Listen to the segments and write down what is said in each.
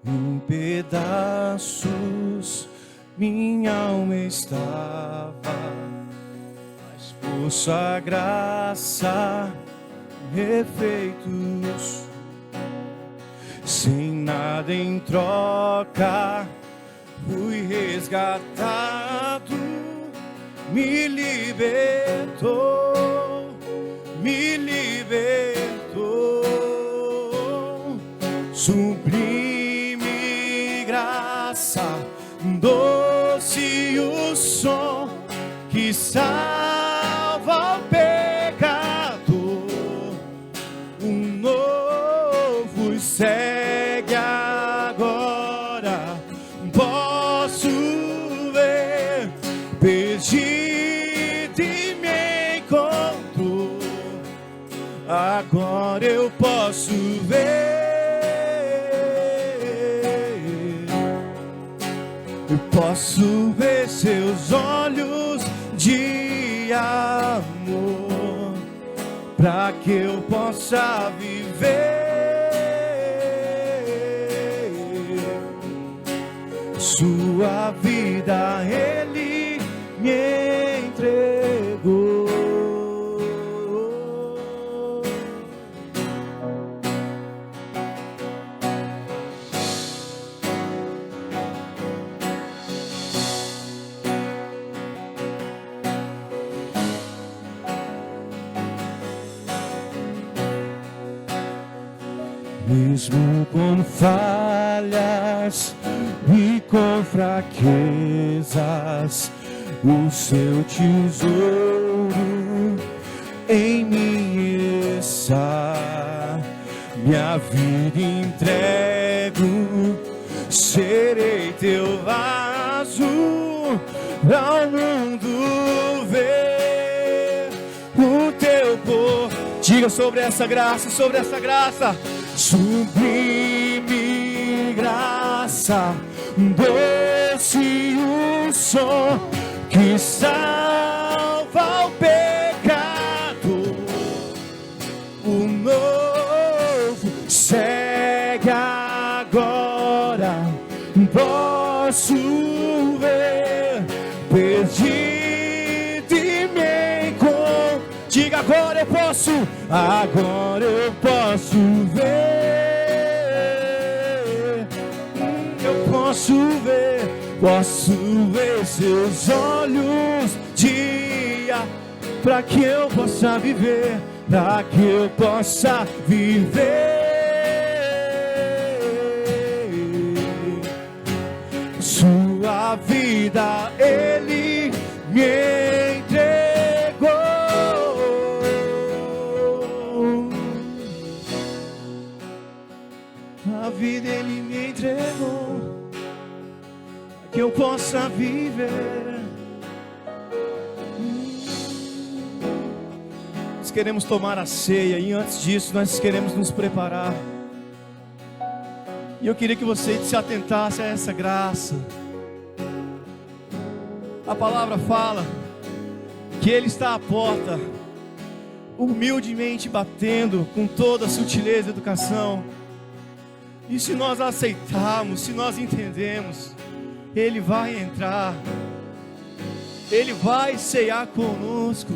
Em pedaços minha alma estava, mas por sua graça refeitos, sem nada em troca, fui resgatado, me libertou, me libertou. Sublime graça, doce o som que salva o pecador. Um novo segue agora, posso ver, perdido e me encontrou. Agora eu posso ver, eu posso ver seus olhos de amor, para que eu possa viver sua vida. Ele me entregou. Mesmo com falhas e com fraquezas, o seu tesouro em mim está. Minha vida entrego, serei teu vaso ao mundo ver o teu poder. Diga sobre essa graça, sobre essa graça. Sublime graça, doce o som que salva o pecado. O novo segue agora, posso ver, perdido e me encontro. Diga agora eu posso, agora eu posso ver. Posso ver seus olhos dia, para que eu possa viver, para que eu possa viver sua vida. Ele me entregou. A vida Ele me entregou, que eu possa viver. Nós queremos tomar a ceia e antes disso nós queremos nos preparar. E eu queria que você se atentasse a essa graça. A palavra fala que Ele está à porta, humildemente batendo, com toda a sutileza e educação. E se nós aceitarmos, se nós entendemos, Ele vai entrar, Ele vai ceiar conosco.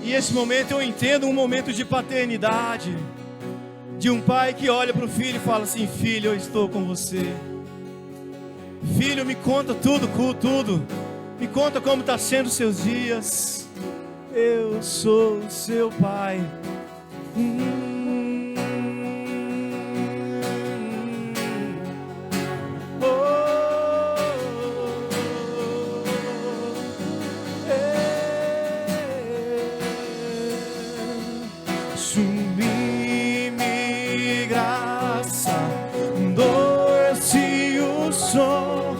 E esse momento eu entendo um momento de paternidade, de um pai que olha para o filho e fala assim: filho, eu estou com você. Filho, me conta tudo, me conta como está sendo os seus dias. Eu sou seu pai. Sublime graça, doce o som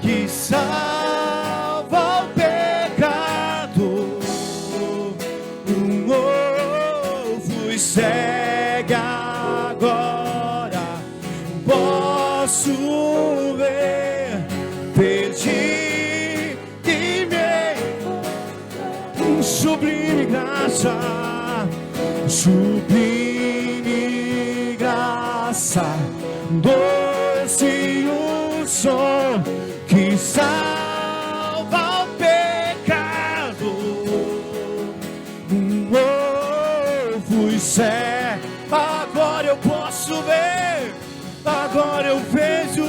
que salva o pecado. Um novo segue agora, posso ver, perdi e me sublime graça. Sublime graça, salva o pecado. Um novo céu, agora eu posso ver, agora eu vejo,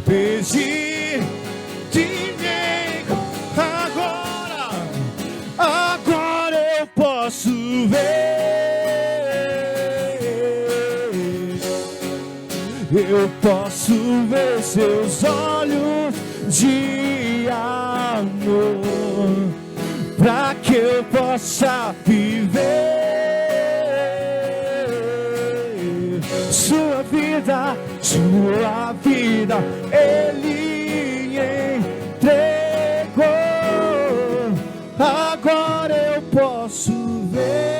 pedir de mim, agora eu posso ver, eu posso ver seus olhos de amor, para que eu possa viver sua vida, Ele entregou, agora eu posso ver.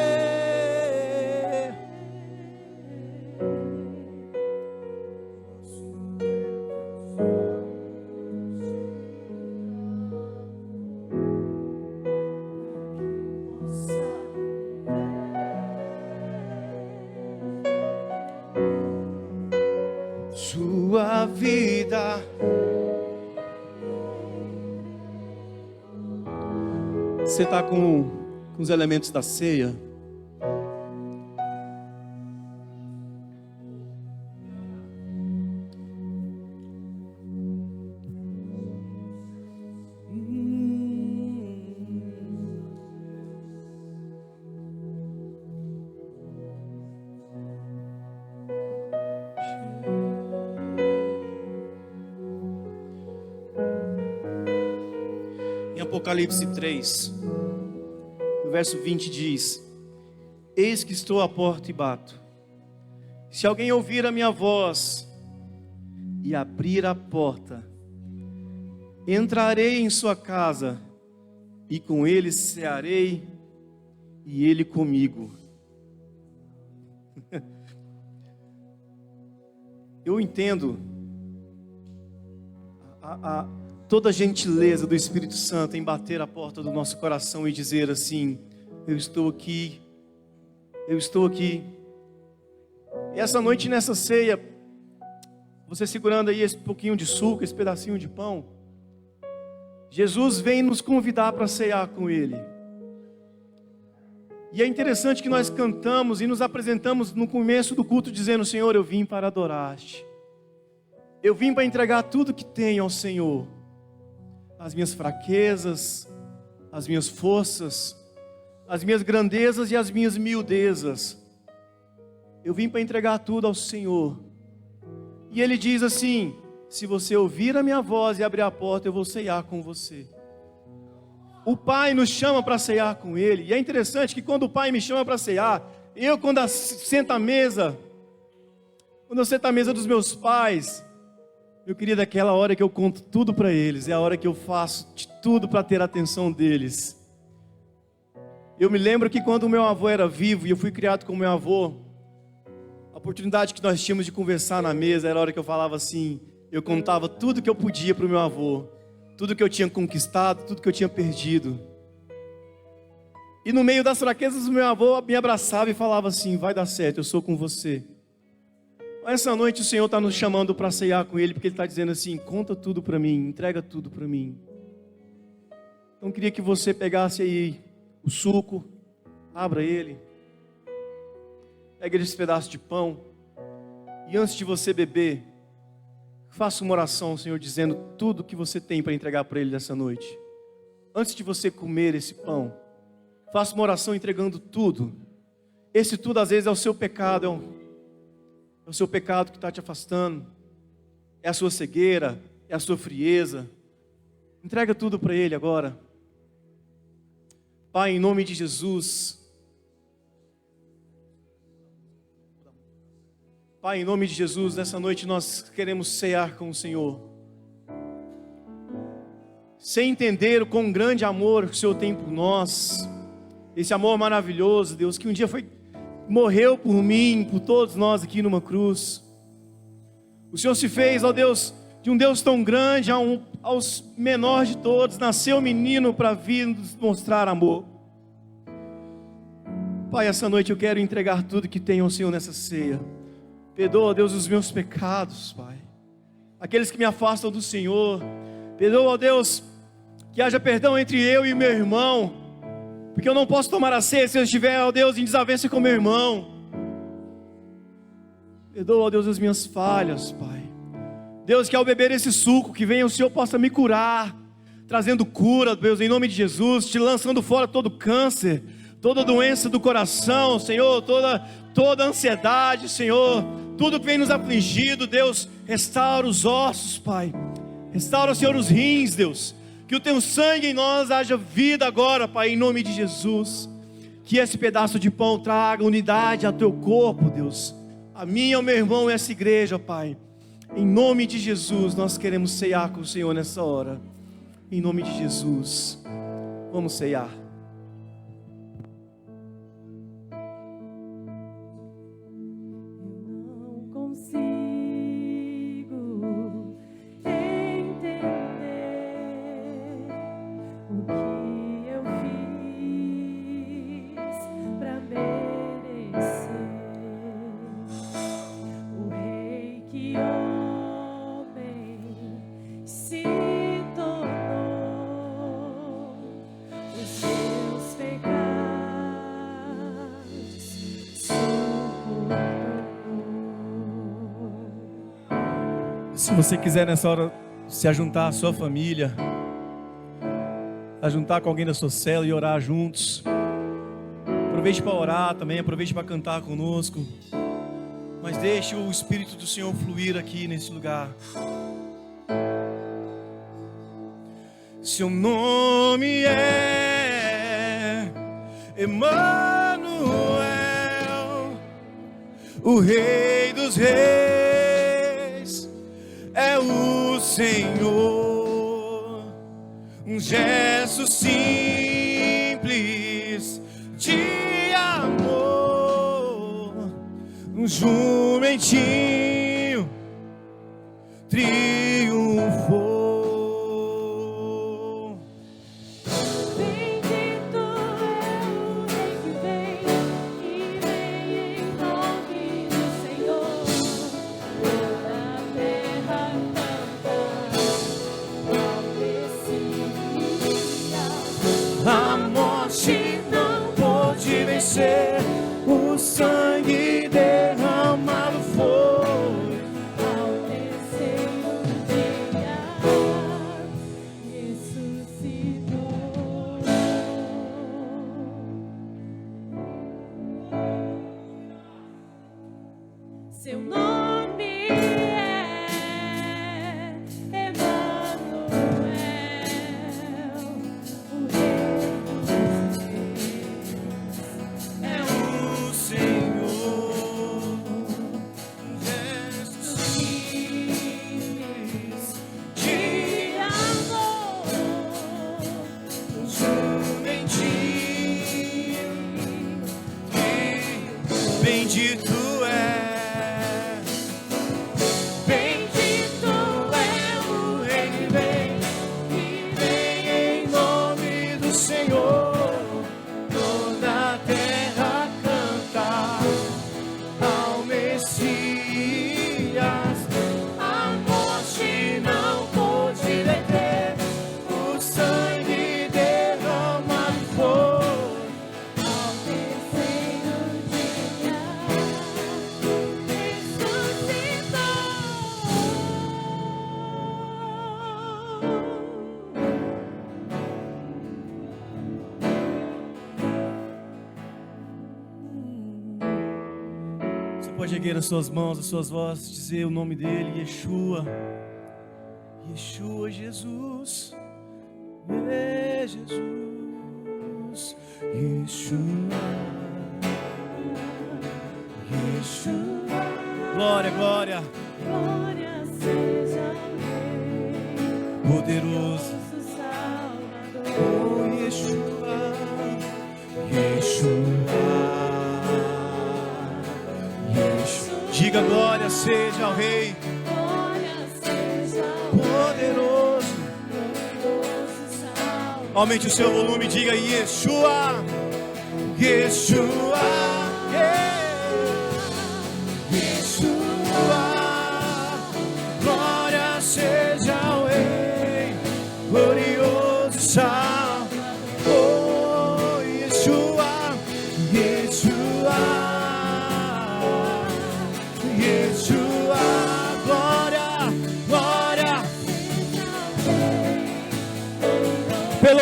Sua vida. Você está com os elementos da ceia? Apocalipse 3, no verso 20 diz: eis que estou à porta e bato. Se alguém ouvir a minha voz e abrir a porta, entrarei em sua casa e com ele cearei e ele comigo. Eu entendo toda a gentileza do Espírito Santo em bater a porta do nosso coração e dizer assim: eu estou aqui, eu estou aqui. E essa noite, nessa ceia, você segurando aí esse pouquinho de suco, esse pedacinho de pão, Jesus vem nos convidar para ceiar com Ele. E é interessante que nós cantamos e nos apresentamos no começo do culto dizendo: Senhor, eu vim para adorar-te, eu vim para entregar tudo que tenho ao Senhor, as minhas fraquezas, as minhas forças, as minhas grandezas e as minhas miudezas. Eu vim para entregar tudo ao Senhor. E Ele diz assim: se você ouvir a minha voz e abrir a porta, eu vou ceiar com você. O Pai nos chama para ceiar com Ele. E é interessante que quando o Pai me chama para ceiar, quando eu sento à mesa dos meus pais, meu querido, é aquela hora que eu conto tudo para eles, é a hora que eu faço de tudo para ter a atenção deles. Eu me lembro que quando o meu avô era vivo e eu fui criado com o meu avô, a oportunidade que nós tínhamos de conversar na mesa era a hora que eu falava assim, eu contava tudo que eu podia para o meu avô, tudo que eu tinha conquistado, tudo que eu tinha perdido. E no meio das fraquezas, o meu avô me abraçava e falava assim: vai dar certo, eu sou com você. Essa noite o Senhor está nos chamando para ceiar com Ele, porque Ele está dizendo assim: conta tudo para mim, entrega tudo para mim. Então eu queria que você pegasse aí o suco, abra ele, pegue esse pedaço de pão, e antes de você beber, faça uma oração ao Senhor dizendo tudo que você tem para entregar para Ele nessa noite. Antes de você comer esse pão, faça uma oração entregando tudo. Esse tudo às vezes é o seu pecado, é o seu pecado que está te afastando, é a sua cegueira, é a sua frieza. Entrega tudo para Ele agora. Pai, em nome de Jesus. Pai, em nome de Jesus, nessa noite nós queremos cear com o Senhor. Sem entender o quão grande amor que o Senhor tem por nós. Esse amor maravilhoso, Deus, que um dia morreu por mim, por todos nós aqui numa cruz. O Senhor se fez, ó Deus, de um Deus tão grande aos menores de todos, nasceu menino para vir nos mostrar amor. Pai, essa noite eu quero entregar tudo que tenho ao Senhor nessa ceia. Perdoa, Deus, os meus pecados, Pai. aqueles que me afastam do Senhor. Perdoa, ó Deus, que haja perdão entre eu e meu irmão, porque eu não posso tomar a ceia se eu estiver, ó Deus, em desavença com meu irmão. Perdoa, ó Deus, as minhas falhas, Pai. Deus, que ao beber esse suco, que venha o Senhor possa me curar, trazendo cura, Deus, em nome de Jesus, te lançando fora todo câncer, toda doença do coração, Senhor, toda ansiedade, Senhor, tudo que vem nos afligido, Deus, restaura os ossos, Pai, restaura, Senhor, os rins, Deus, que o teu sangue em nós haja vida agora, Pai, em nome de Jesus, que esse pedaço de pão traga unidade ao teu corpo, Deus, a mim e ao meu irmão e essa igreja, Pai, em nome de Jesus, nós queremos ceiar com o Senhor nessa hora, em nome de Jesus, vamos ceiar. Se você quiser nessa hora se ajuntar à sua família, ajuntar com alguém da sua célula e orar juntos, aproveite para orar também, aproveite para cantar conosco, mas deixe o Espírito do Senhor fluir aqui nesse lugar. Seu nome é Emanuel, o Rei dos Reis é o Senhor. Um gesto simples de amor, um jumentinho triunfou. O sangue derramado foi ao descer o dia, ressuscitou. Seu nome é Emanuel, o Rei dos Pode erguer as suas mãos, as suas vozes, dizer o nome dele, Yeshua, Yeshua, Jesus, Jesus, Yeshua, Yeshua. Glória, glória, glória seja ao Rei, poderoso Salvador, oh Yeshua, Yeshua. Diga glória seja ao Rei, glória seja ao poderoso, aumente o seu volume, diga Yeshua, Yeshua, Yeshua, glória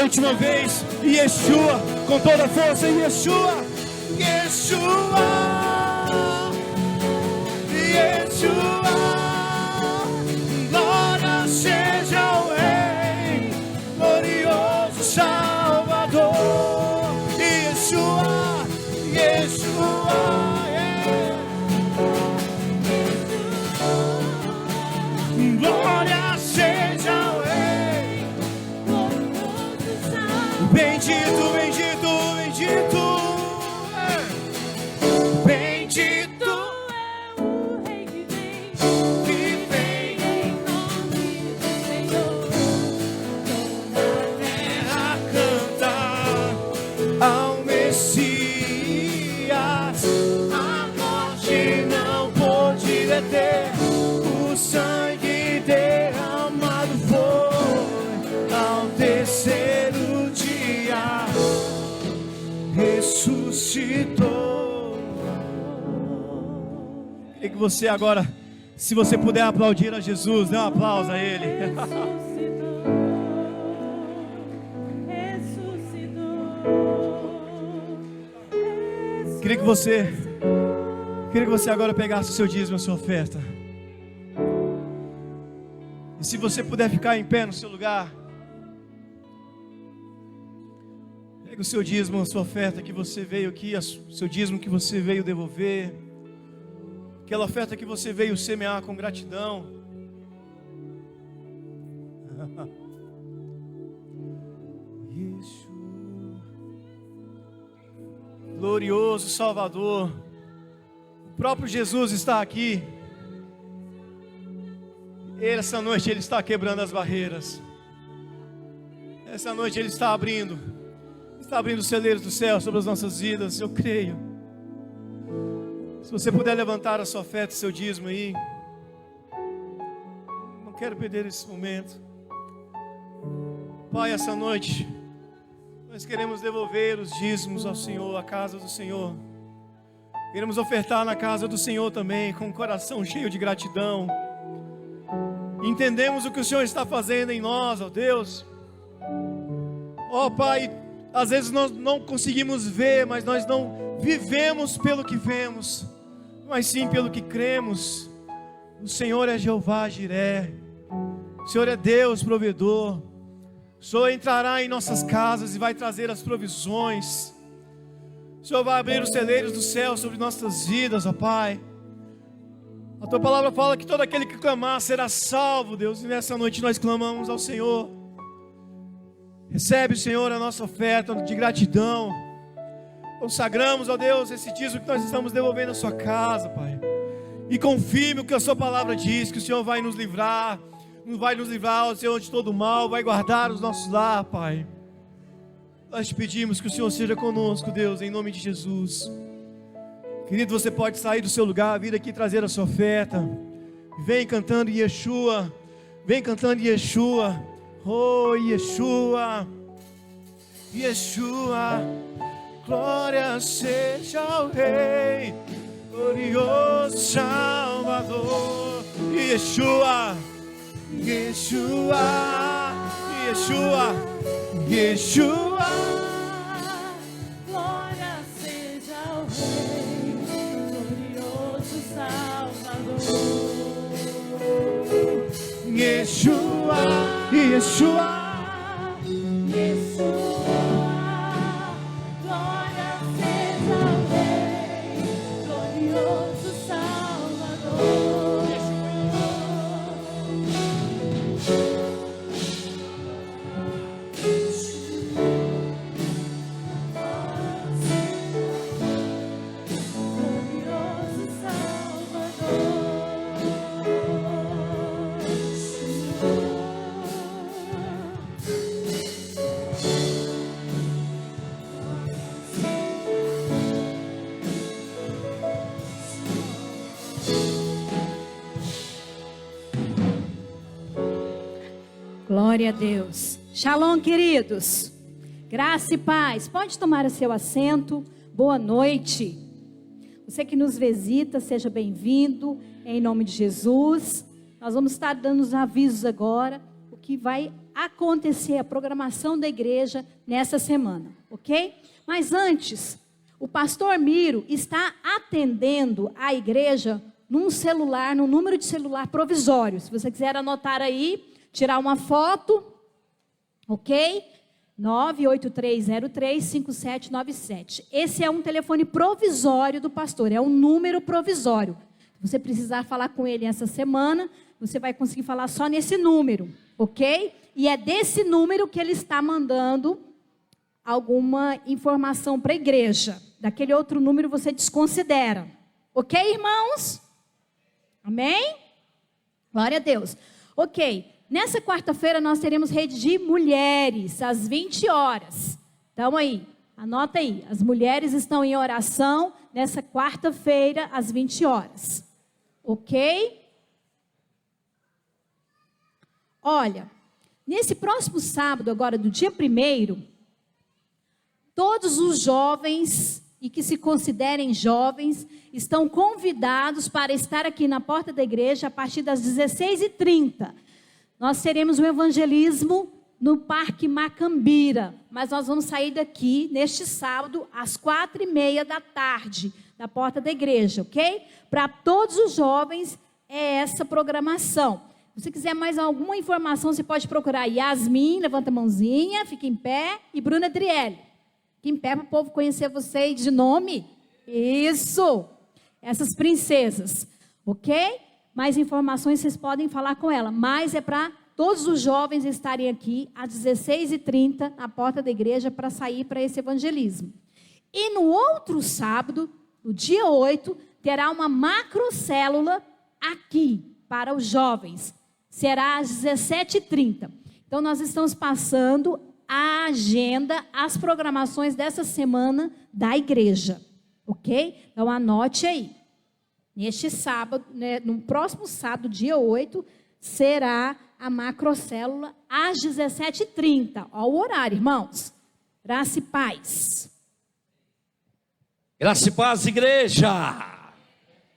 última vez. Yeshua, com toda a força. Yeshua, Yeshua, Yeshua. Glória seja ao Rei, glorioso Salvador. Yeshua, Yeshua, yeah. Glória seja ao Rei, glorioso Salvador. Bendito, bendito, bendito. Bendito é o Rei que vem em nome do Senhor. a terra canta ao Messias. A morte não pôde deter, o sangue derramado foi. Ao terceiro dia ressuscitou. Queria que você agora, se você puder aplaudir a Jesus, dê um aplauso a Ele. Queria que você agora pegasse o seu dízimo, a sua oferta. E se você puder ficar em pé no seu lugar, pega o seu dízimo, a sua oferta que você veio aqui, o seu dízimo que você veio devolver, aquela oferta que você veio semear com gratidão. Glorioso Salvador, o próprio Jesus está aqui. Essa noite Ele está quebrando as barreiras. Essa noite Ele está abrindo os celeiros do céu sobre as nossas vidas. Eu creio. Se você puder levantar a sua oferta, seu dízimo aí. Não quero perder esse momento. Pai, essa noite nós queremos devolver os dízimos ao Senhor, à casa do Senhor. Queremos ofertar na casa do Senhor também, com o coração cheio de gratidão. Entendemos o que o Senhor está fazendo em nós, ó Deus. Ó Pai, às vezes nós não conseguimos ver, mas nós não vivemos pelo que vemos, mas sim pelo que cremos. O Senhor é Jeová Jiré, o Senhor é Deus provedor. O Senhor entrará em nossas casas e vai trazer as provisões. O Senhor vai abrir os celeiros do céu sobre nossas vidas, ó Pai. A Tua palavra fala que todo aquele que clamar será salvo, Deus. E nessa noite nós clamamos ao Senhor. Recebe, Senhor, a nossa oferta de gratidão. Consagramos, ó Deus, esse dízimo que nós estamos devolvendo à Sua casa, Pai. E confirme o que a Sua palavra diz, que o Senhor vai nos livrar. Vai nos livrar, ó Senhor, de todo mal. Vai guardar os nossos lar, Pai. Nós te pedimos que o Senhor seja conosco, Deus, em nome de Jesus. Querido, você pode sair do seu lugar, vir aqui trazer a sua oferta. Vem cantando Yeshua. Vem cantando Yeshua. Oh, Yeshua. Yeshua. Glória seja ao Rei, glorioso Salvador. Yeshua. Yeshua. Yeshua. Yeshua. Glória seja ao Rei, glorioso Salvador. Yeshua. Yeshua. Yeshua. Glória seja ao Rei, glorioso Salvador. Glória a Deus. Shalom, queridos. Graça e paz. Pode tomar o seu assento. Boa noite. Você que nos visita, seja bem-vindo. Em nome de Jesus. Nós vamos estar dando os avisos agora. O que vai acontecer a programação da igreja nessa semana, ok? Mas antes, o pastor Miro está atendendo a igreja num celular, num número de celular provisório. Se você quiser anotar aí, tirar uma foto, ok? 983035797. Esse é um telefone provisório do pastor, é um número provisório. Se você precisar falar com ele essa semana, você vai conseguir falar só nesse número, ok? E é desse número que ele está mandando alguma informação para a igreja. Daquele outro número você desconsidera. Ok, irmãos? Amém? Glória a Deus. Ok, nessa quarta-feira nós teremos rede de mulheres, às 20 horas. Então aí, anota aí. As mulheres estão em oração nessa quarta-feira, às 20 horas. Ok? Olha, nesse próximo sábado, agora do dia 1º, todos os jovens e que se considerem jovens estão convidados para estar aqui na porta da igreja a partir das 16h30. Nós teremos um evangelismo no Parque Macambira, mas nós vamos sair daqui neste sábado às 4h30 da tarde, da porta da igreja, ok? Para todos os jovens é essa programação. Se você quiser mais alguma informação, você pode procurar Yasmin, levanta a mãozinha, fica em pé, e Bruna Adriele. Fica em pé para o povo conhecer vocês de nome. Isso! Essas princesas, ok? Mais informações vocês podem falar com ela, mas é para todos os jovens estarem aqui às 16h30 na porta da igreja para sair para esse evangelismo. E no outro sábado, no dia 8, terá uma macrocélula aqui para os jovens. Será às 17h30. Então, nós estamos passando a agenda, as programações dessa semana da igreja. Ok? Então, anote aí. Neste sábado, né, no próximo sábado, dia 8, será a macrocélula às 17h30. Olha o horário, irmãos. Graça e paz. Graça e paz, igreja.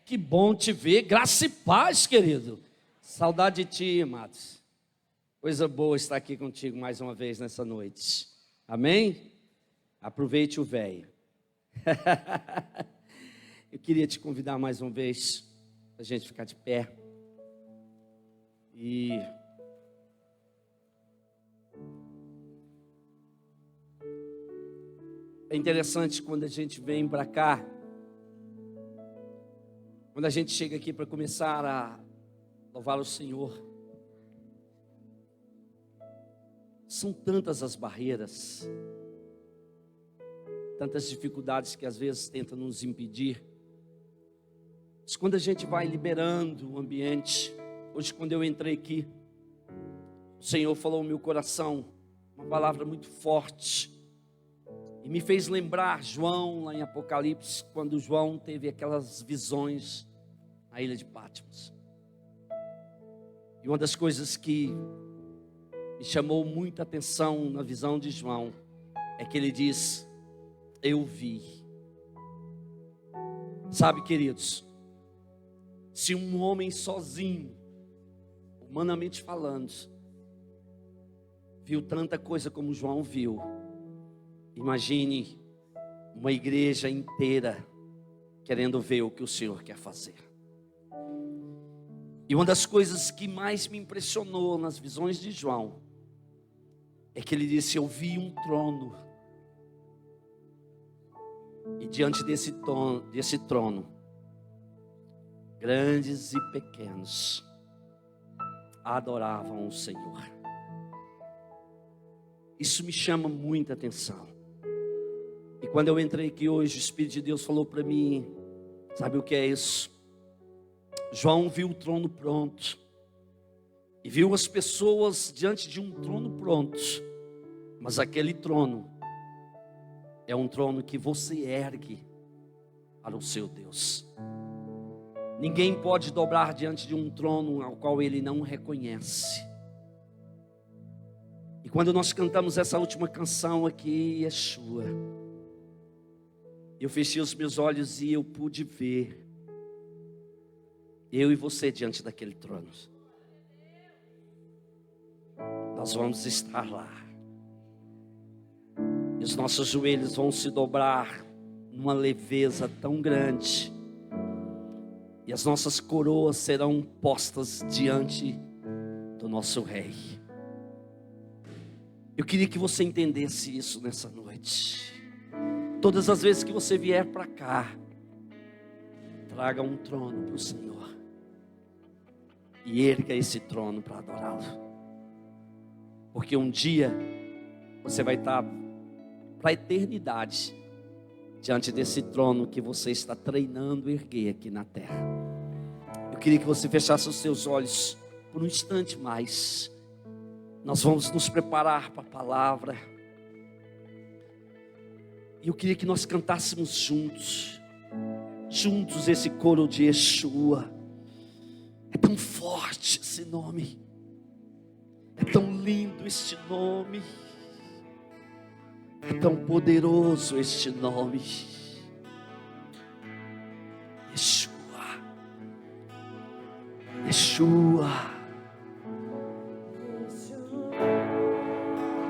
Que bom te ver. Graça e paz, querido. Saudade de ti, amados. Coisa boa estar aqui contigo mais uma vez nessa noite. Amém? Aproveite o velho. Eu queria te convidar mais uma vez para a gente ficar de pé. E é interessante quando a gente vem para cá, quando a gente chega aqui para começar a louvar o Senhor. São tantas as barreiras, tantas dificuldades que às vezes tentam nos impedir. Mas quando a gente vai liberando o ambiente, hoje quando eu entrei aqui, o Senhor falou no meu coração uma palavra muito forte e me fez lembrar João lá em Apocalipse, quando João teve aquelas visões na ilha de Patmos. E uma das coisas que me chamou muita atenção na visão de João é que ele diz: eu vi. Sabe, queridos, se um homem sozinho, humanamente falando, viu tanta coisa como João viu, imagine uma igreja inteira querendo ver o que o Senhor quer fazer. E uma das coisas que mais me impressionou nas visões de João é que ele disse: eu vi um trono, e diante desse trono, grandes e pequenos adoravam o Senhor. Isso me chama muita atenção. E quando eu entrei aqui hoje, o Espírito de Deus falou para mim: sabe o que é isso? João viu o trono pronto, e viu as pessoas diante de um trono pronto, mas aquele trono é um trono que você ergue para o seu Deus. Ninguém pode dobrar diante de um trono ao qual ele não reconhece. E quando nós cantamos essa última canção aqui, Yeshua, eu fechei os meus olhos e eu pude ver eu e você diante daquele trono. nós vamos estar lá. E os nossos joelhos vão se dobrar numa leveza tão grande. E as nossas coroas serão postas diante do nosso Rei. Eu queria que você entendesse isso nessa noite. Todas as vezes que você vier para cá, traga um trono para o Senhor. E erga esse trono para adorá-lo. Porque um dia você vai estar para a eternidade diante desse trono que você está treinando erguer aqui na terra. Eu queria que você fechasse os seus olhos por um instante mais. Nós vamos nos preparar para a palavra. E eu queria que nós cantássemos juntos esse coro de Yeshua. É tão forte esse nome. É tão lindo este nome. É tão poderoso este nome. Yeshua. Yeshua.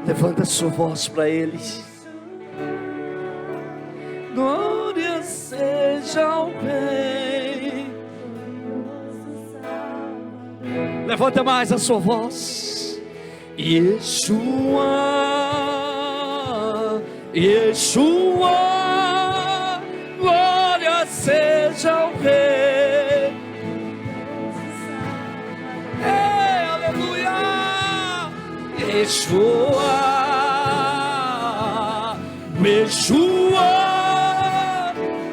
Levanta a sua voz para Ele. Glória seja ao Rei. Levanta mais a sua voz. Yeshua, Yeshua, glória seja ao Rei. Ei, aleluia. Yeshua, Yeshua,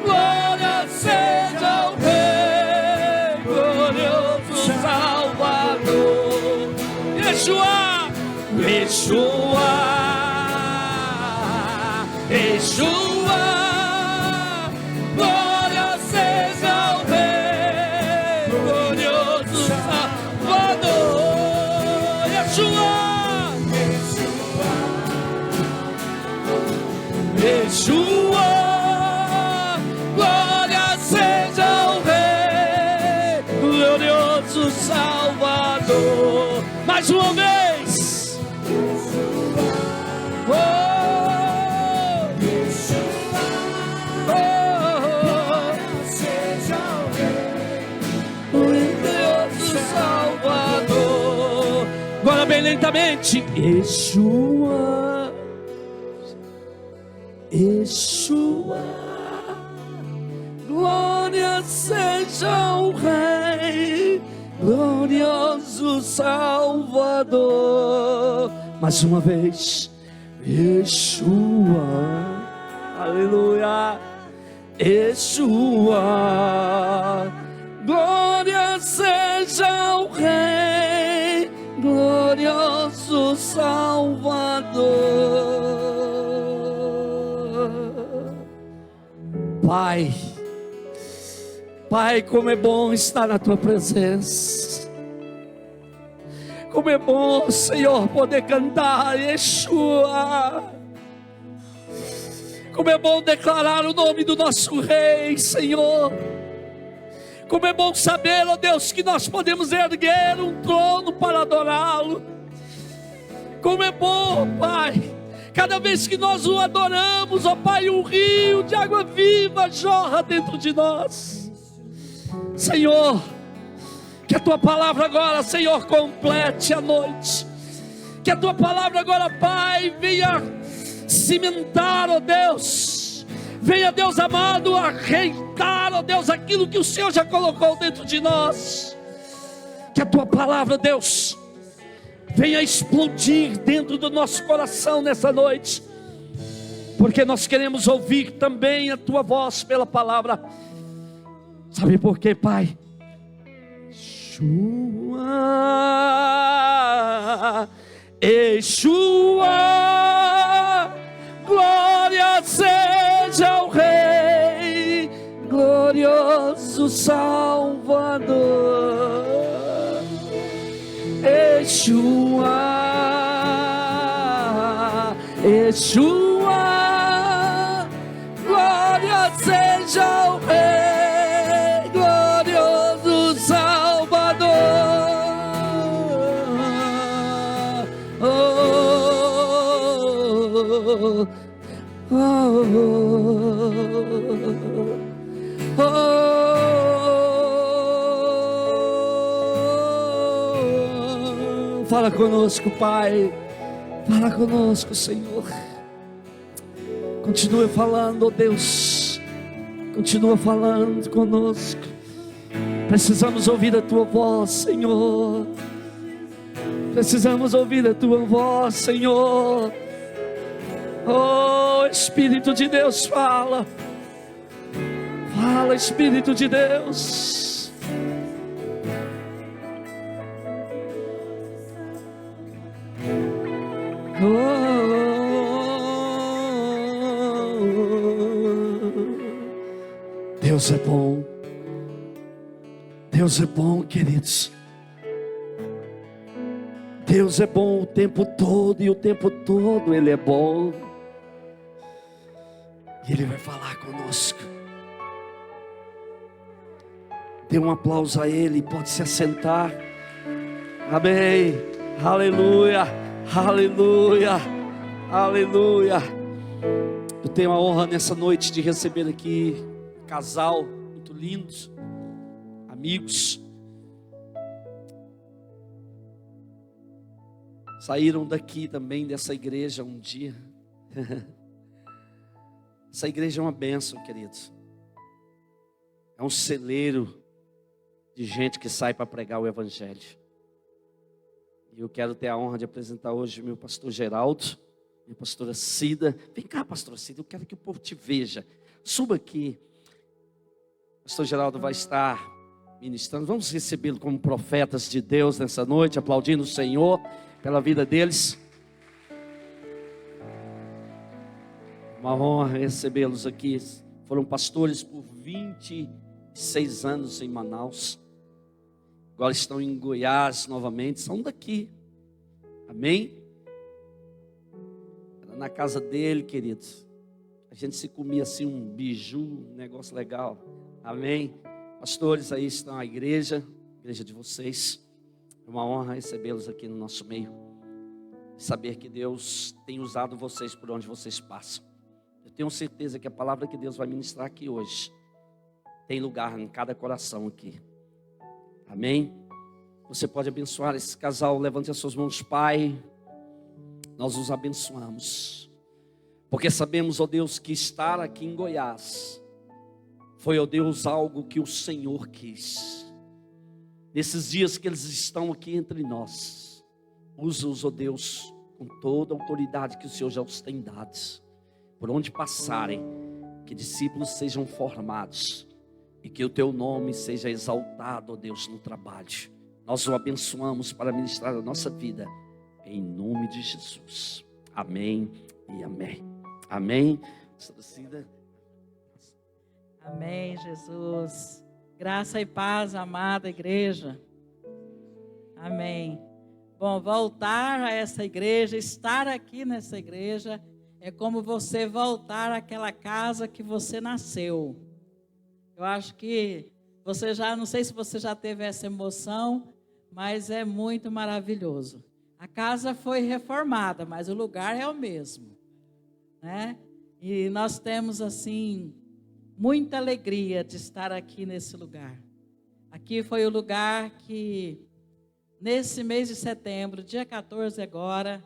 glória seja ao Rei, glorioso Salvador. Yeshua, Yeshua, Yeshua, glória seja ao Rei, glorioso Salvador. Yeshua, Yeshua, glória seja ao Rei, glorioso Salvador. Mais uma vez. Agora bem lentamente. Yeshua, Yeshua, glória seja ao Rei, glorioso Salvador. Mais uma vez. Yeshua, aleluia. Yeshua, glória seja ao Rei, glorioso Salvador. Pai, Pai, como é bom estar na Tua presença. Como é bom, Senhor, poder cantar Yeshua. Como é bom declarar o nome do nosso Rei, Senhor. Como é bom saber, ó Deus, que nós podemos erguer um trono para adorá-lo. Como é bom, Pai, cada vez que nós o adoramos, ó Pai, um rio de água viva jorra dentro de nós. Senhor, que a Tua palavra agora, Senhor, complete a noite. Que a Tua palavra agora, Pai, venha cimentar, ó Deus. Venha, Deus amado, arreitar, ó Deus, aquilo que o Senhor já colocou dentro de nós. Que a Tua palavra, Deus, venha explodir dentro do nosso coração nessa noite. Porque nós queremos ouvir também a Tua voz pela palavra. Sabe por quê, Pai? Yeshua, Yeshua, glória seja ao Rei, glorioso Salvador. Yeshua, Yeshua, glória seja ao Rei, glorioso Salvador. Oh, Fala conosco, Pai. Fala conosco, Senhor. Continua falando, ó Deus. Continua falando conosco. Precisamos ouvir a Tua voz, Senhor. Precisamos ouvir a Tua voz, Senhor. Oh, Espírito de Deus, fala. Fala, Espírito de Deus. Deus é bom. Deus é bom, queridos. Deus é bom o tempo todo, e o tempo todo Ele é bom. E Ele vai falar conosco. Dê um aplauso a Ele, pode se assentar. Amém. Aleluia, aleluia, aleluia. Eu tenho a honra nessa noite de receber aqui um casal muito lindo, amigos. Saíram daqui também dessa igreja um dia. Essa igreja é uma bênção, queridos. É um celeiro de gente que sai para pregar o evangelho. E eu quero ter a honra de apresentar hoje meu pastor Geraldo, minha pastora Cida. Vem cá, pastora Cida, eu quero que o povo te veja. Suba aqui. O pastor Geraldo vai estar ministrando. Vamos recebê-lo como profetas de Deus nessa noite, aplaudindo o Senhor pela vida deles. Uma honra recebê-los aqui. Foram pastores por 26 anos em Manaus. Agora estão em Goiás novamente. São daqui. Amém? Era na casa dele, queridos. A gente se comia assim um biju, um negócio legal. Amém? Pastores, aí estão a igreja de vocês. É uma honra recebê-los aqui no nosso meio. Saber que Deus tem usado vocês por onde vocês passam. Eu tenho certeza que a palavra que Deus vai ministrar aqui hoje tem lugar em cada coração aqui. Amém? Você pode abençoar esse casal. Levante as suas mãos, Pai. Nós os abençoamos. Porque sabemos, ó Deus, que estar aqui em Goiás foi, ó Deus, algo que o Senhor quis. Nesses dias que eles estão aqui entre nós, usa-os, ó Deus, com toda a autoridade que o Senhor já os tem dado. Por onde passarem, que discípulos sejam formados e que o Teu nome seja exaltado, ó Deus, no trabalho. Nós o abençoamos para ministrar a nossa vida, em nome de Jesus. Amém e amém. Amém. Amém, Jesus. Graça e paz, amada igreja. Amém. Bom, voltar a essa igreja, estar aqui nessa igreja, é como você voltar àquela casa que você nasceu. Eu acho que você já, não sei se você já teve essa emoção, mas é muito maravilhoso. A casa foi reformada, mas o lugar é o mesmo, né? E nós temos, assim, muita alegria de estar aqui nesse lugar. Aqui foi o lugar que, nesse mês de setembro, dia 14 agora,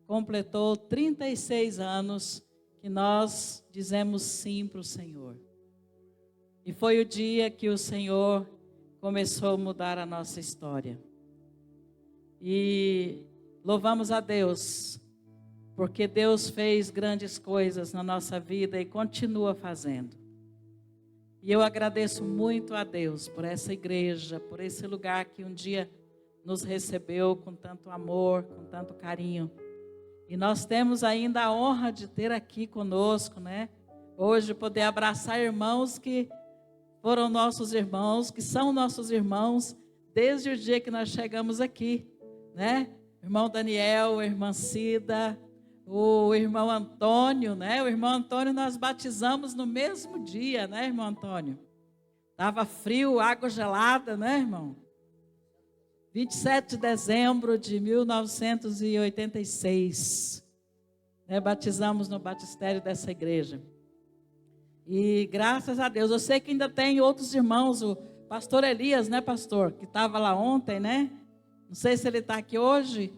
completou 36 anos que nós dizemos sim para o Senhor. E foi o dia que o Senhor começou a mudar a nossa história. E louvamos a Deus, porque Deus fez grandes coisas na nossa vida e continua fazendo. E eu agradeço muito a Deus por essa igreja, por esse lugar que um dia nos recebeu com tanto amor, com tanto carinho. E nós temos ainda a honra de ter aqui conosco, né? Hoje poder abraçar irmãos que foram nossos irmãos, que são nossos irmãos desde o dia que nós chegamos aqui, né? O irmão Daniel, a irmã Cida, o irmão Antônio, né? O irmão Antônio nós batizamos no mesmo dia, né, irmão Antônio? Estava frio, água gelada, né, irmão? 27 de dezembro de 1986, né, batizamos no batistério dessa igreja. E graças a Deus, eu sei que ainda tem outros irmãos, o pastor Elias, né, pastor, que estava lá ontem, né? Não sei se ele está aqui hoje.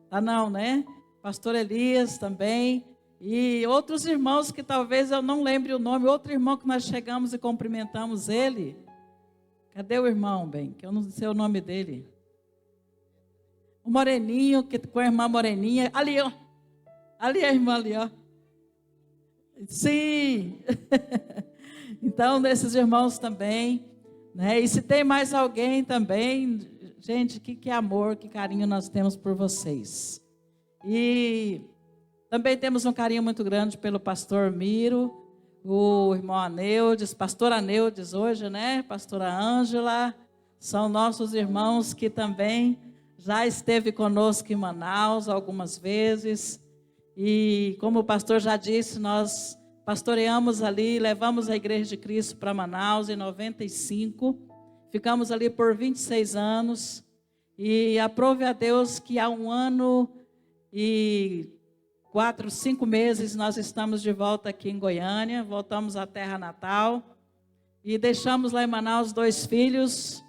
Tá não, né? Pastor Elias também. E outros irmãos que talvez eu não lembre o nome. Outro irmão que nós chegamos e cumprimentamos ele. Cadê o irmão, bem? Que eu não sei o nome dele. O moreninho, que com a irmã moreninha. Ali, ó. Ali a irmã ali, ó. Sim. Então, desses irmãos também, né? E se tem mais alguém também, gente, que amor, que carinho nós temos por vocês. E também temos um carinho muito grande pelo pastor Miro, o irmão Aneudes, pastora Aneudes hoje, né? Pastora Ângela, são nossos irmãos que também já esteve conosco em Manaus algumas vezes. E como o pastor já disse, nós pastoreamos ali, levamos a Igreja de Cristo para Manaus em 95. Ficamos ali por 26 anos. E aprove a Deus que há 1 ano e 4, 5 meses nós estamos de volta aqui em Goiânia. Voltamos à terra natal. E deixamos lá em Manaus 2 filhos,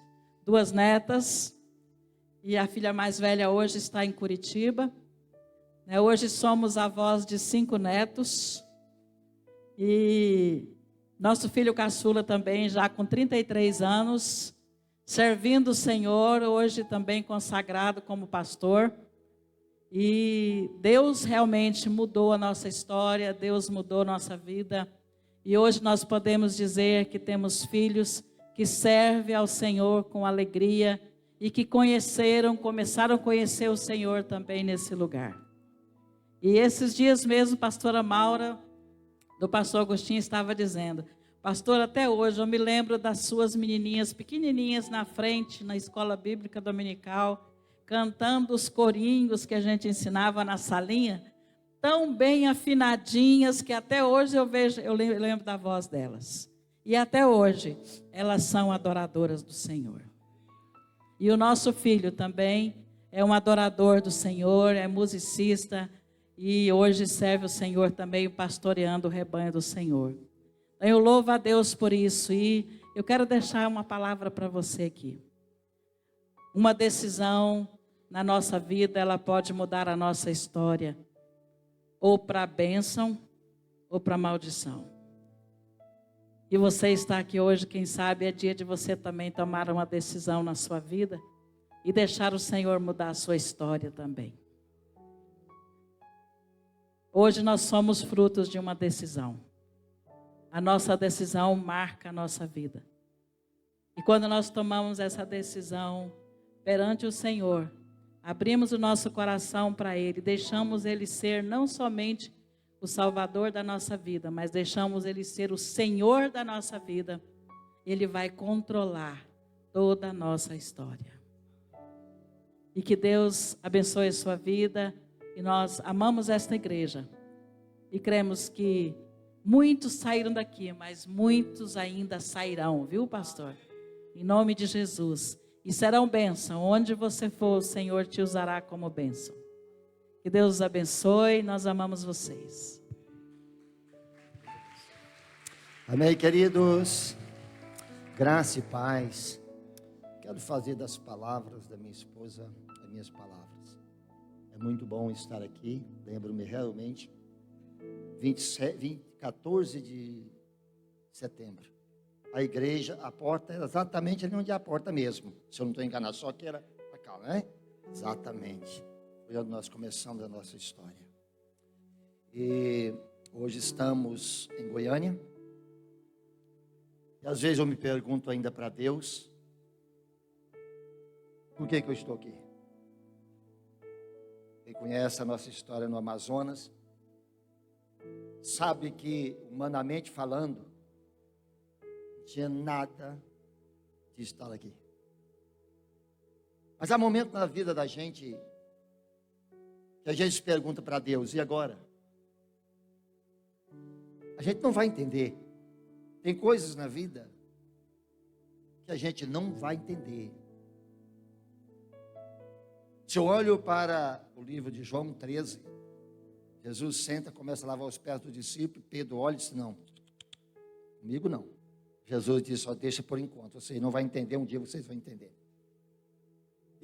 2 netas. E a filha mais velha hoje está em Curitiba. Hoje somos avós de 5 netos. E nosso filho caçula também, já com 33 anos, servindo o Senhor, hoje também consagrado como pastor. E Deus realmente mudou a nossa história, Deus mudou a nossa vida. E hoje nós podemos dizer que temos filhos que servem ao Senhor com alegria e que começaram a conhecer o Senhor também nesse lugar. E esses dias mesmo, pastora Maura, do pastor Agostinho, estava dizendo: pastor, até hoje eu me lembro das suas menininhas pequenininhas na frente, na escola bíblica dominical, cantando os corinhos que a gente ensinava na salinha, tão bem afinadinhas que até hoje eu lembro da voz delas. E até hoje elas são adoradoras do Senhor. E o nosso filho também é um adorador do Senhor, é musicista, e hoje serve o Senhor também pastoreando o rebanho do Senhor. Eu louvo a Deus por isso. E eu quero deixar uma palavra para você aqui. Uma decisão na nossa vida, ela pode mudar a nossa história. Ou para a bênção, ou para a maldição. E você está aqui hoje, quem sabe é dia de você também tomar uma decisão na sua vida. E deixar o Senhor mudar a sua história também. Hoje nós somos frutos de uma decisão. A nossa decisão marca a nossa vida. E quando nós tomamos essa decisão perante o Senhor, abrimos o nosso coração para Ele, deixamos Ele ser não somente o Salvador da nossa vida, mas deixamos Ele ser o Senhor da nossa vida, Ele vai controlar toda a nossa história. E que Deus abençoe a sua vida. E nós amamos esta igreja. E cremos que muitos saíram daqui, mas muitos ainda sairão, viu, pastor? Em nome de Jesus. E serão bênção. Onde você for, o Senhor te usará como bênção. Que Deus os abençoe. Nós amamos vocês. Amém, queridos. Graça e paz. Quero fazer das palavras da minha esposa as minhas palavras. É muito bom estar aqui. Lembro-me realmente, 14 de setembro. A igreja, a porta era exatamente ali onde é a porta mesmo. Se eu não estou enganado, só que era para cá, né? Exatamente. Foi onde nós começamos a nossa história. E hoje estamos em Goiânia. E às vezes eu me pergunto ainda para Deus, por que eu estou aqui? Quem conhece a nossa história no Amazonas, sabe que, humanamente falando, não tinha nada de estar aqui. Mas há momentos na vida da gente que a gente se pergunta para Deus: e agora? A gente não vai entender. Tem coisas na vida que a gente não vai entender. Se eu olho para o livro de João 13, Jesus senta, começa a lavar os pés do discípulo. Pedro olha e diz: não, comigo não. Jesus diz: só deixa por enquanto, vocês não vão entender, um dia vocês vão entender.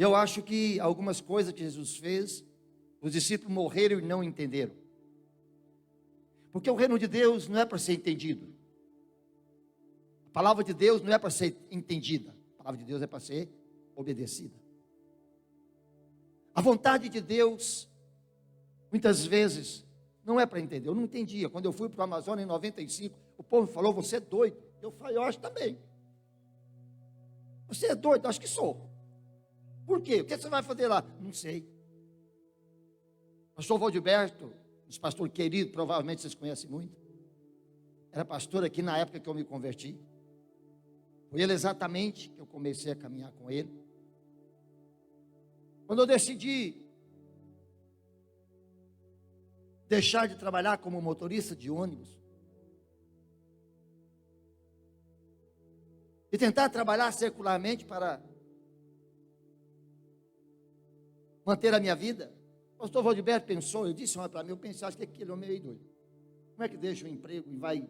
Eu acho que algumas coisas que Jesus fez, os discípulos morreram e não entenderam. Porque o reino de Deus não é para ser entendido. A palavra de Deus não é para ser entendida. A palavra de Deus é para ser obedecida. A vontade de Deus, muitas vezes, não é para entender. Eu não entendia. Quando eu fui para o Amazonas em 95, o povo falou, você é doido. Eu falei, eu acho também. Você é doido? Acho que sou. Por quê? O que você vai fazer lá? Não sei. Pastor Valdiberto, um pastor querido, provavelmente vocês conhecem muito. Era pastor aqui na época que eu me converti. Foi ele exatamente que eu comecei a caminhar com ele. Quando eu decidi deixar de trabalhar como motorista de ônibus e tentar trabalhar secularmente para manter a minha vida, o pastor Valdiberto pensou, eu disse para mim, eu pensei, acho que aquele homem é meio doido. Como é que deixa o emprego e vai?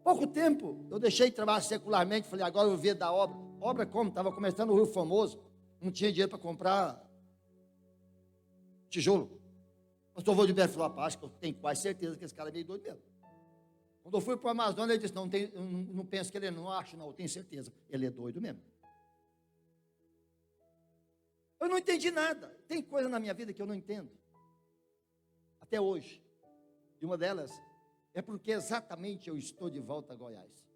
Pouco tempo, eu deixei de trabalhar secularmente, falei, agora eu vou ver da obra. Obra como? Estava começando o Rio Formoso, não tinha dinheiro para comprar tijolo. O pastor Valdiberto falou, acho que eu tenho quase certeza que esse cara é meio doido mesmo. Quando eu fui para o Amazonas, ele disse, não penso que ele não acha, não, eu tenho certeza, ele é doido mesmo. Eu não entendi nada. Tem coisa na minha vida que eu não entendo. Até hoje. E uma delas é porque exatamente eu estou de volta a Goiás.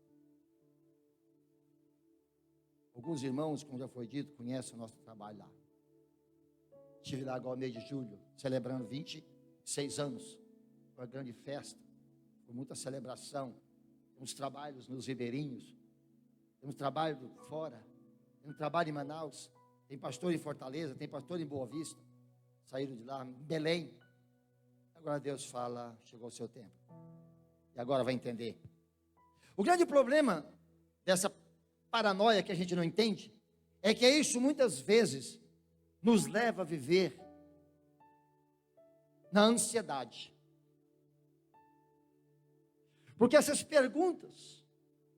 Alguns irmãos, como já foi dito, conhecem o nosso trabalho lá. Estive lá agora no mês de julho, celebrando 26 anos. Foi uma grande festa. Foi muita celebração. Temos trabalhos nos ribeirinhos. Temos trabalho fora. Temos trabalho em Manaus. Tem pastor em Fortaleza, tem pastor em Boa Vista. Saíram de lá, em Belém. Agora Deus fala, chegou o seu tempo. E agora vai entender. O grande problema dessa paranoia que a gente não entende, é que isso muitas vezes nos leva a viver na ansiedade. Porque essas perguntas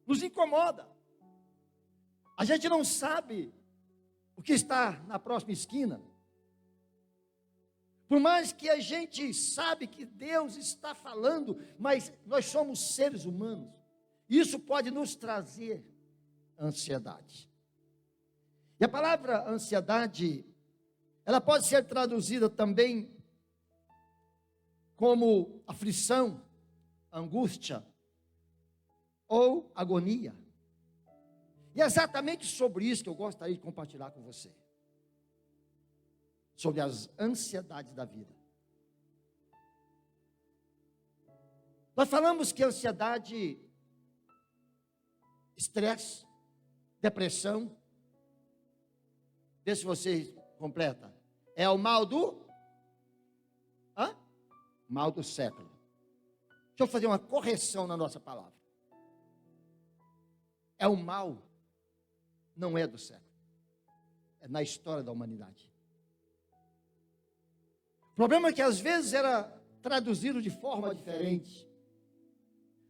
nos incomodam. A gente não sabe o que está na próxima esquina. Por mais que a gente sabe que Deus está falando, mas nós somos seres humanos. Isso pode nos trazer ansiedade. E a palavra ansiedade, ela pode ser traduzida também como aflição, angústia ou agonia. E é exatamente sobre isso que eu gostaria de compartilhar com você. Sobre as ansiedades da vida. Nós falamos que ansiedade, estresse, depressão, vê se você completa, é o mal do mal do século. Deixa eu fazer uma correção na nossa palavra. É o mal, não é do século, é na história da humanidade. O problema é que às vezes era traduzido de forma diferente,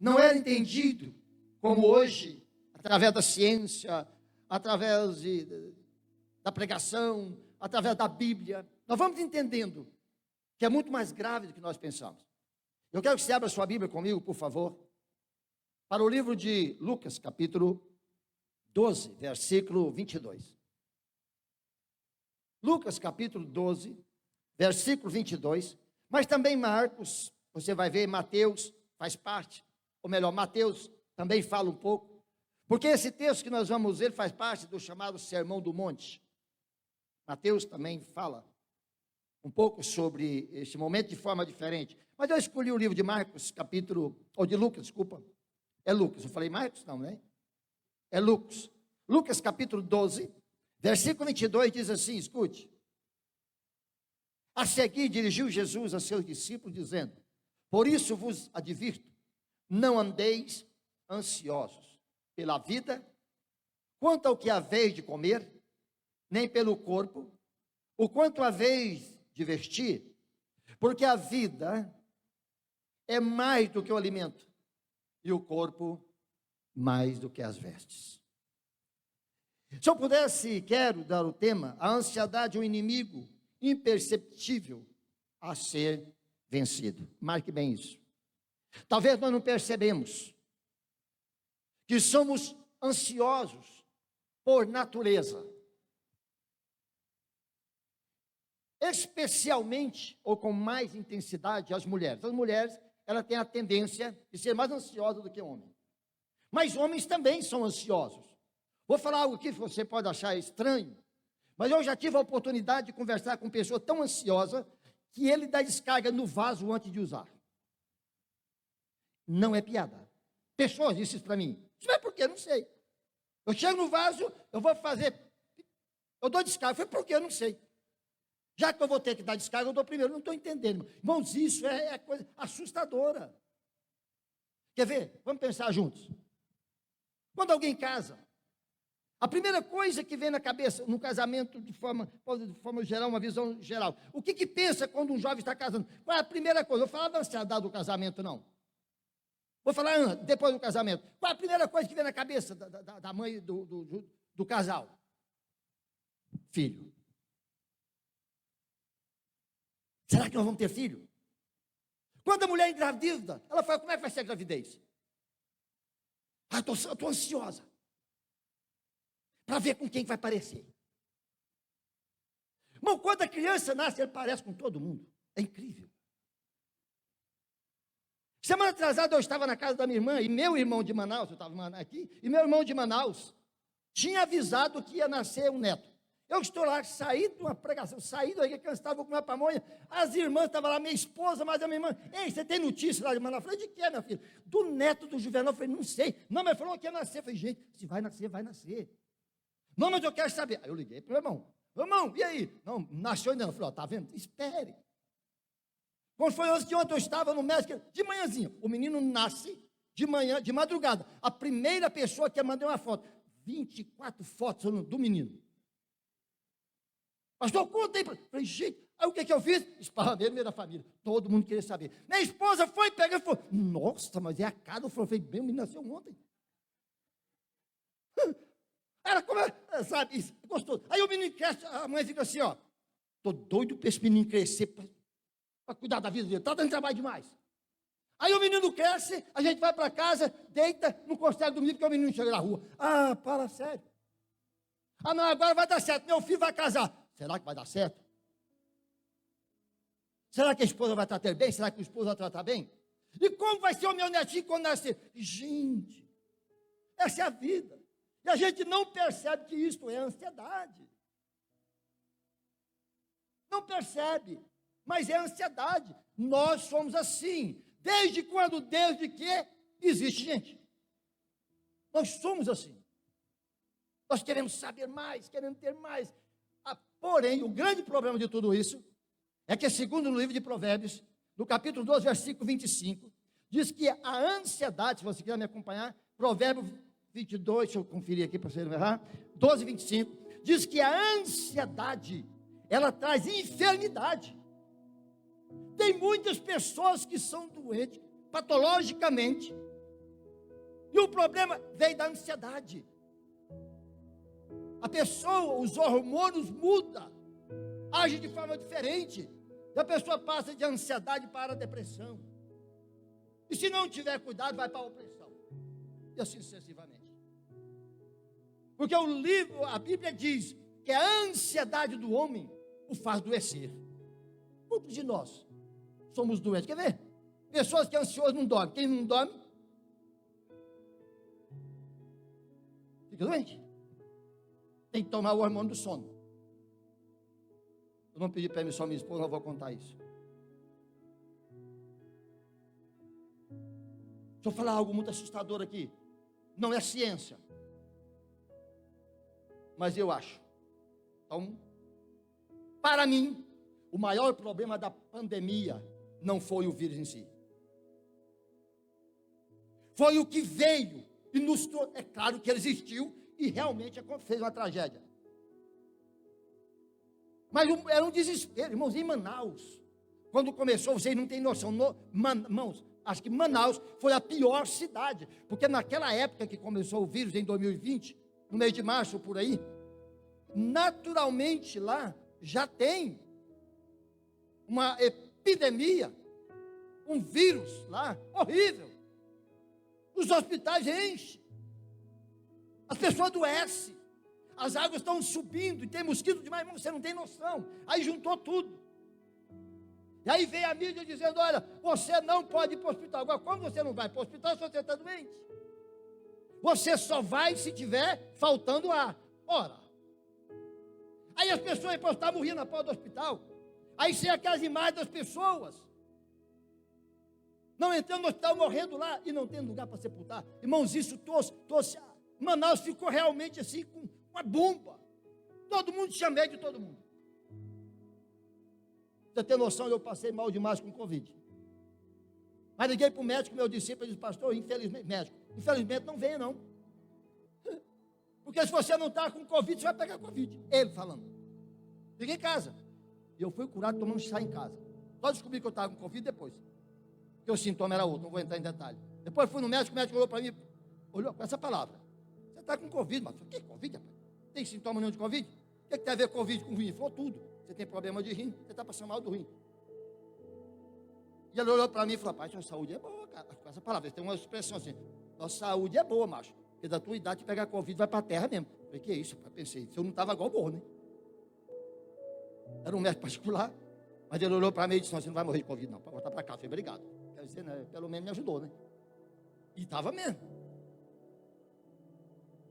não era entendido como hoje, através da ciência, através da pregação, através da Bíblia. Nós vamos entendendo que é muito mais grave do que nós pensamos. Eu quero que você abra sua Bíblia comigo, por favor, para o livro de Lucas, capítulo 12, versículo 22. Lucas, capítulo 12, versículo 22, mas também Marcos, você vai ver, Mateus faz parte, ou melhor, Mateus também fala um pouco, porque esse texto que nós vamos ver faz parte do chamado Sermão do Monte. Mateus também fala um pouco sobre esse momento de forma diferente, mas eu escolhi o livro de Marcos, capítulo, ou de Lucas, desculpa, é Lucas, eu falei Marcos? Não, né? É Lucas. Lucas, capítulo 12, versículo 22 diz assim, escute. A seguir dirigiu Jesus a seus discípulos, dizendo, por isso vos advirto, não andeis ansiosos pela vida, quanto ao que haveis de comer, nem pelo corpo, o quanto haveis de vestir, porque a vida é mais do que o alimento, e o corpo mais do que as vestes. Se eu pudesse, quero dar o tema, a ansiedade é um inimigo imperceptível a ser vencido. Marque bem isso. Talvez nós não percebemos que somos ansiosos por natureza. Especialmente, ou com mais intensidade, as mulheres. As mulheres, elas têm a tendência de ser mais ansiosas do que homens. Mas homens também são ansiosos. Vou falar algo aqui que você pode achar estranho, mas eu já tive a oportunidade de conversar com uma pessoa tão ansiosa que ele dá descarga no vaso antes de usar. Não é piada. Pessoas dizem isso para mim. Isso é por quê? Não sei. Eu chego no vaso, eu vou fazer, eu dou descarga. Foi por quê? Eu não sei. Já que eu vou ter que dar descarga, eu dou primeiro. Eu não estou entendendo. Irmãos, isso é coisa assustadora. Quer ver? Vamos pensar juntos. Quando alguém casa, a primeira coisa que vem na cabeça, no casamento, de forma geral, uma visão geral, o que pensa quando um jovem está casando? Qual é a primeira coisa? Eu vou falar da ansiedade do casamento, não. Vou falar antes, depois do casamento. Qual é a primeira coisa que vem na cabeça da mãe do casal? Filho. Será que nós vamos ter filho? Quando a mulher engravida, ela fala, como é que vai ser a gravidez? Eu estou ansiosa para ver com quem vai parecer. Irmão, quando a criança nasce, ele parece com todo mundo. É incrível. Semana atrasada eu estava na casa da minha irmã, e meu irmão de Manaus, eu estava aqui, e meu irmão de Manaus tinha avisado que ia nascer um neto. Eu estou lá, saí de uma pregação, saí daqui, cansado, vou comer uma pamonha, as irmãs estavam lá, minha esposa, mas a minha irmã, ei, você tem notícia lá de Manaus? Eu falei, de que, minha filha? Do neto do Juvenal. Eu falei, não sei. Não, mas falou que ia nascer. Eu falei, gente, se vai nascer, vai nascer. Não, mas eu quero saber. Aí eu liguei para o irmão. Irmão, e aí? Não, nasceu ainda não. Eu falei, tá vendo? Espere. Quando foi antes de ontem, eu estava no médico, de manhãzinho. O menino nasce de manhã, de madrugada. A primeira pessoa que eu mandei uma foto. 24 fotos do menino. Pastor, conta aí. Falei, gente, aí o que eu fiz? Esparramei no meio da família. Todo mundo queria saber. Minha esposa foi pegar e falou, nossa, mas é a cara. Eu falei, bem, o menino nasceu ontem. Era como, sabe, isso, gostoso. Aí o menino cresce, a mãe fica assim, ó. Tô doido para esse menino crescer, para cuidar da vida dele. Está dando trabalho demais. Aí o menino cresce, a gente vai para casa, deita, não consegue dormir porque o menino chega na rua. Ah, fala sério. Ah, não, agora vai dar certo, meu filho vai casar. Será que vai dar certo? Será que a esposa vai tratar bem? Será que o esposo vai tratar bem? E como vai ser o meu netinho quando nascer? Gente, essa é a vida. E a gente não percebe que isto é ansiedade. Não percebe, mas é ansiedade. Nós somos assim. Desde quando? Desde que existe gente. Nós somos assim. Nós queremos saber mais, queremos ter mais. Porém, o grande problema de tudo isso é que, segundo no livro de Provérbios, no capítulo 12, versículo 25, diz que a ansiedade, se você quiser me acompanhar, Provérbios 22, deixa eu conferir aqui para você não errar, 12, 25, diz que a ansiedade, ela traz enfermidade. Tem muitas pessoas que são doentes, patologicamente, e o problema veio da ansiedade. A pessoa, os hormônios mudam, agem de forma diferente, e a pessoa passa de ansiedade para a depressão. E se não tiver cuidado, vai para a opressão. E assim sucessivamente. Porque o livro, a Bíblia diz que a ansiedade do homem o faz adoecer. Muitos de nós somos doentes. Quer ver? Pessoas que ansiosas não dormem. Quem não dorme, fica doente. Tem que tomar o hormônio do sono. Eu não pedi permissão à minha esposa, não vou contar isso. Deixa eu falar algo muito assustador aqui. Não é ciência. Mas eu acho. Então, para mim, o maior problema da pandemia não foi o vírus em si. Foi o que veio e nos... É claro que ele existiu e realmente fez uma tragédia. Mas era um desespero, irmãos, em Manaus. Quando começou, vocês não têm noção. Irmãos, acho que Manaus foi a pior cidade. Porque naquela época que começou o vírus, em 2020, no mês de março, por aí, naturalmente lá já tem uma epidemia, um vírus lá, horrível. Os hospitais enchem, as pessoas adoecem, as águas estão subindo, e tem mosquito demais, irmão, você não tem noção. Aí juntou tudo. E aí veio a mídia dizendo, olha, você não pode ir para o hospital. Agora, como você não vai para o hospital se você está doente? Você só vai se tiver faltando ar. Ora, aí as pessoas estavam morrendo na porta do hospital. Aí tem aquelas imagens das pessoas não entrando no hospital, morrendo lá e não tendo lugar para sepultar. Irmãos, isso trouxe. Manaus ficou realmente assim, com uma bomba. Todo mundo tinha medo de todo mundo. Você tem noção, eu passei mal demais com Covid. Mas liguei para o médico, meu discípulo, ele disse, pastor, infelizmente, médico, infelizmente não venha não. Porque se você não está com Covid, você vai pegar Covid. Ele falando. Fiquei em casa. E eu fui curado tomando chá em casa. Só descobri que eu estava com Covid depois. Porque o sintoma era outro, não vou entrar em detalhe. Depois fui no médico, o médico olhou para mim, olhou com essa palavra. Você está com Covid, mas o que é Covid, rapaz? Tem sintoma nenhum de Covid? O que tem a ver Covid com rim? Ele falou tudo. Você tem problema de rim, você está passando mal do rim. E ele olhou para mim e falou, rapaz, sua saúde é boa, cara. Com essa palavra, tem uma expressão assim, nossa saúde é boa, macho. Porque da tua idade, pegar Covid, vai para a terra mesmo. Eu falei, que é isso? Eu pensei, se eu não estava igual, morro, né? Era um médico particular. Mas ele olhou para mim e disse, não, você não vai morrer de Covid, não. Pode voltar para cá. Eu falei, obrigado. Quer dizer, né, pelo menos me ajudou, né? E estava mesmo.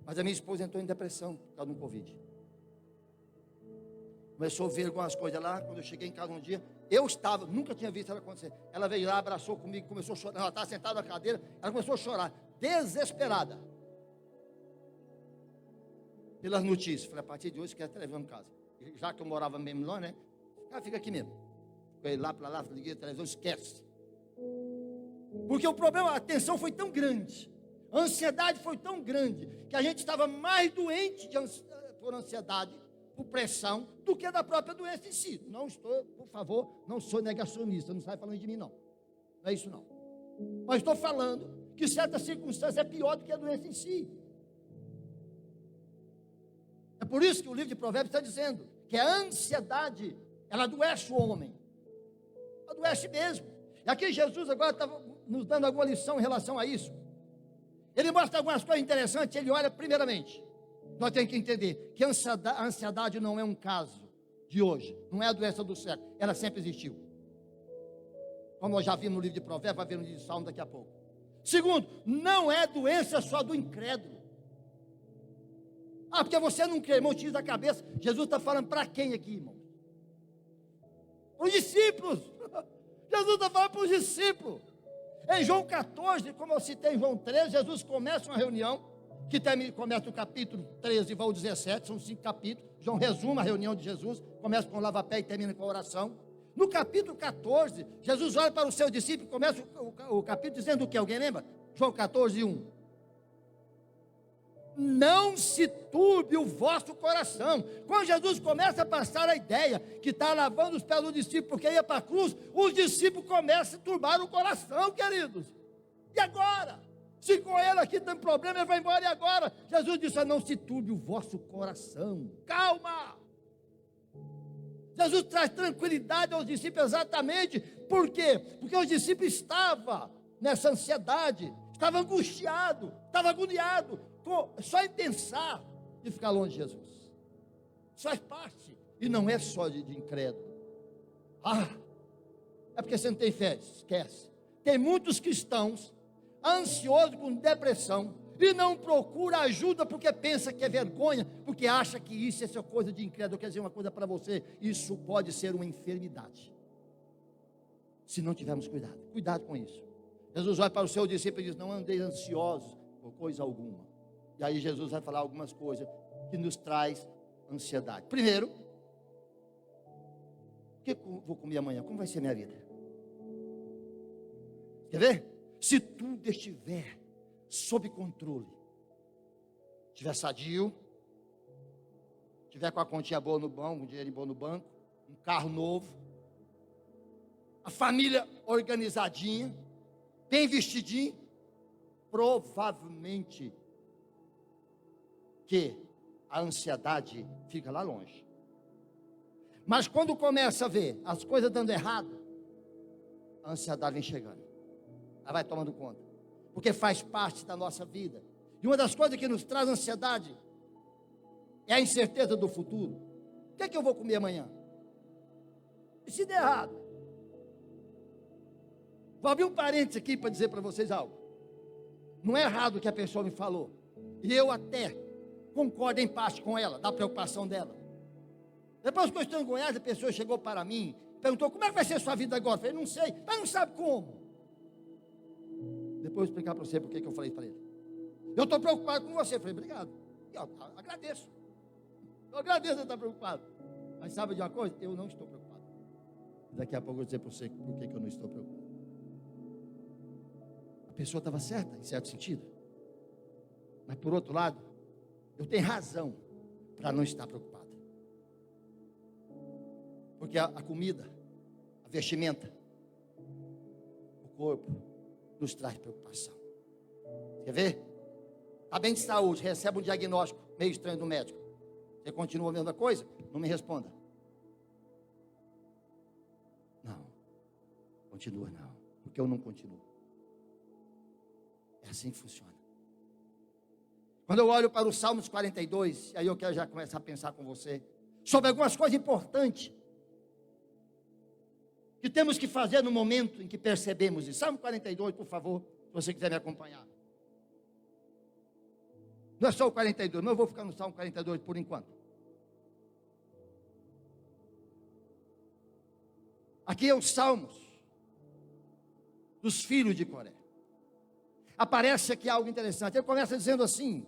Mas a minha esposa entrou em depressão por causa do Covid. Começou a ver algumas coisas lá. Quando eu cheguei em casa um dia, eu estava, nunca tinha visto ela acontecer. Ela veio lá, abraçou comigo, começou a chorar. Ela estava sentada na cadeira, ela começou a chorar, desesperada. Pelas notícias. Falei, a partir de hoje, quero televisão em casa. Já que eu morava mesmo lá, né? Fica aqui mesmo. Fiquei lá para lá, liguei a televisão, esquece. Porque o problema, a tensão foi tão grande, a ansiedade foi tão grande, que a gente estava mais doente por ansiedade, por pressão, do que da própria doença em si. Não estou, por favor, não sou negacionista, não sai falando de mim, não. Não é isso, não. Mas estou falando que certa circunstância é pior do que a doença em si. É por isso que o livro de Provérbios está dizendo que a ansiedade, ela adoece o homem. Adoece mesmo. E aqui Jesus agora está nos dando alguma lição em relação a isso. Ele mostra algumas coisas interessantes. Ele olha, primeiramente, nós temos que entender que a ansiedade não é um caso de hoje, não é a doença do século, ela sempre existiu. Como nós já vimos no livro de Provérbios, vai ver no livro de Salmo daqui a pouco. Segundo, não é doença só do incrédulo. Ah, porque você não crê, irmão, tira da cabeça. Jesus está falando para quem aqui, irmão? Para os discípulos. Jesus está falando para os discípulos. Em João 14, como eu citei em João 13, Jesus começa uma reunião, que começa no capítulo 13 e vai ao 17, são 5 capítulos. João resume a reunião de Jesus, começa com o lava-pé e termina com a oração. No capítulo 14, Jesus olha para os seus discípulos e começa o capítulo dizendo o que? Alguém lembra? João 14, 1. Não se turbe o vosso coração. Quando Jesus começa a passar a ideia que está lavando os pés do discípulo porque ia para a cruz, os discípulos começam a turbar o coração, queridos. E agora? Se com ele aqui tem problema, ele vai embora. E agora? Jesus disse, não se turbe o vosso coração. Calma. Jesus traz tranquilidade aos discípulos exatamente. Por quê? Porque os discípulos estavam nessa ansiedade, estavam angustiados, estavam agoniados, só em pensar de ficar longe de Jesus. Isso faz parte. E não é só de incrédulo. É porque você não tem fé. Esquece. Tem muitos cristãos ansiosos com depressão e não procura ajuda porque pensa que é vergonha, porque acha que isso é coisa de incrédulo. Quer dizer uma coisa para você, isso pode ser uma enfermidade, se não tivermos cuidado. Cuidado com isso. Jesus vai para o seu discípulo e diz, não andeis ansiosos por coisa alguma. E aí Jesus vai falar algumas coisas que nos traz ansiedade. Primeiro, o que eu vou comer amanhã? Como vai ser minha vida? Quer ver? Se tudo estiver sob controle, estiver sadio, estiver com a continha boa no banco, um dinheiro bom no banco, um carro novo, a família organizadinha, bem vestidinho, provavelmente Porque a ansiedade fica lá longe. Mas quando começa a ver as coisas dando errado, a ansiedade vem chegando. Ela vai tomando conta. Porque faz parte da nossa vida. E uma das coisas que nos traz ansiedade é a incerteza do futuro. O que é que eu vou comer amanhã? E se der errado? Vou abrir um parênteses aqui para dizer para vocês algo. Não é errado o que a pessoa me falou. E eu até concordo em parte com ela, da preocupação dela. Depois que eu estou em Goiás, a pessoa chegou para mim, perguntou, como é que vai ser a sua vida agora? Eu falei, não sei, mas não sabe como. Depois eu vou explicar para você por que eu falei para ele. Eu estou preocupado com você. Eu falei, obrigado. E, ó, agradeço. Eu agradeço você estar preocupado. Mas sabe de uma coisa? Eu não estou preocupado. Daqui a pouco eu vou dizer para você por que eu não estou preocupado. A pessoa estava certa, em certo sentido. Mas por outro lado, eu tenho razão para não estar preocupado. Porque a comida, a vestimenta, o corpo, nos traz preocupação. Quer ver? Está bem de saúde, recebe um diagnóstico meio estranho do médico. Você continua a mesma coisa? Não me responda. Não. Continua não. Porque eu não continuo. É assim que funciona. Quando eu olho para o Salmos 42, aí eu quero já começar a pensar com você sobre algumas coisas importantes que temos que fazer no momento em que percebemos isso. Salmo 42, por favor, se você quiser me acompanhar. Não é só o 42, mas eu vou ficar no Salmo 42 por enquanto. Aqui é os Salmos dos filhos de Coré. Aparece aqui algo interessante. Ele começa dizendo assim: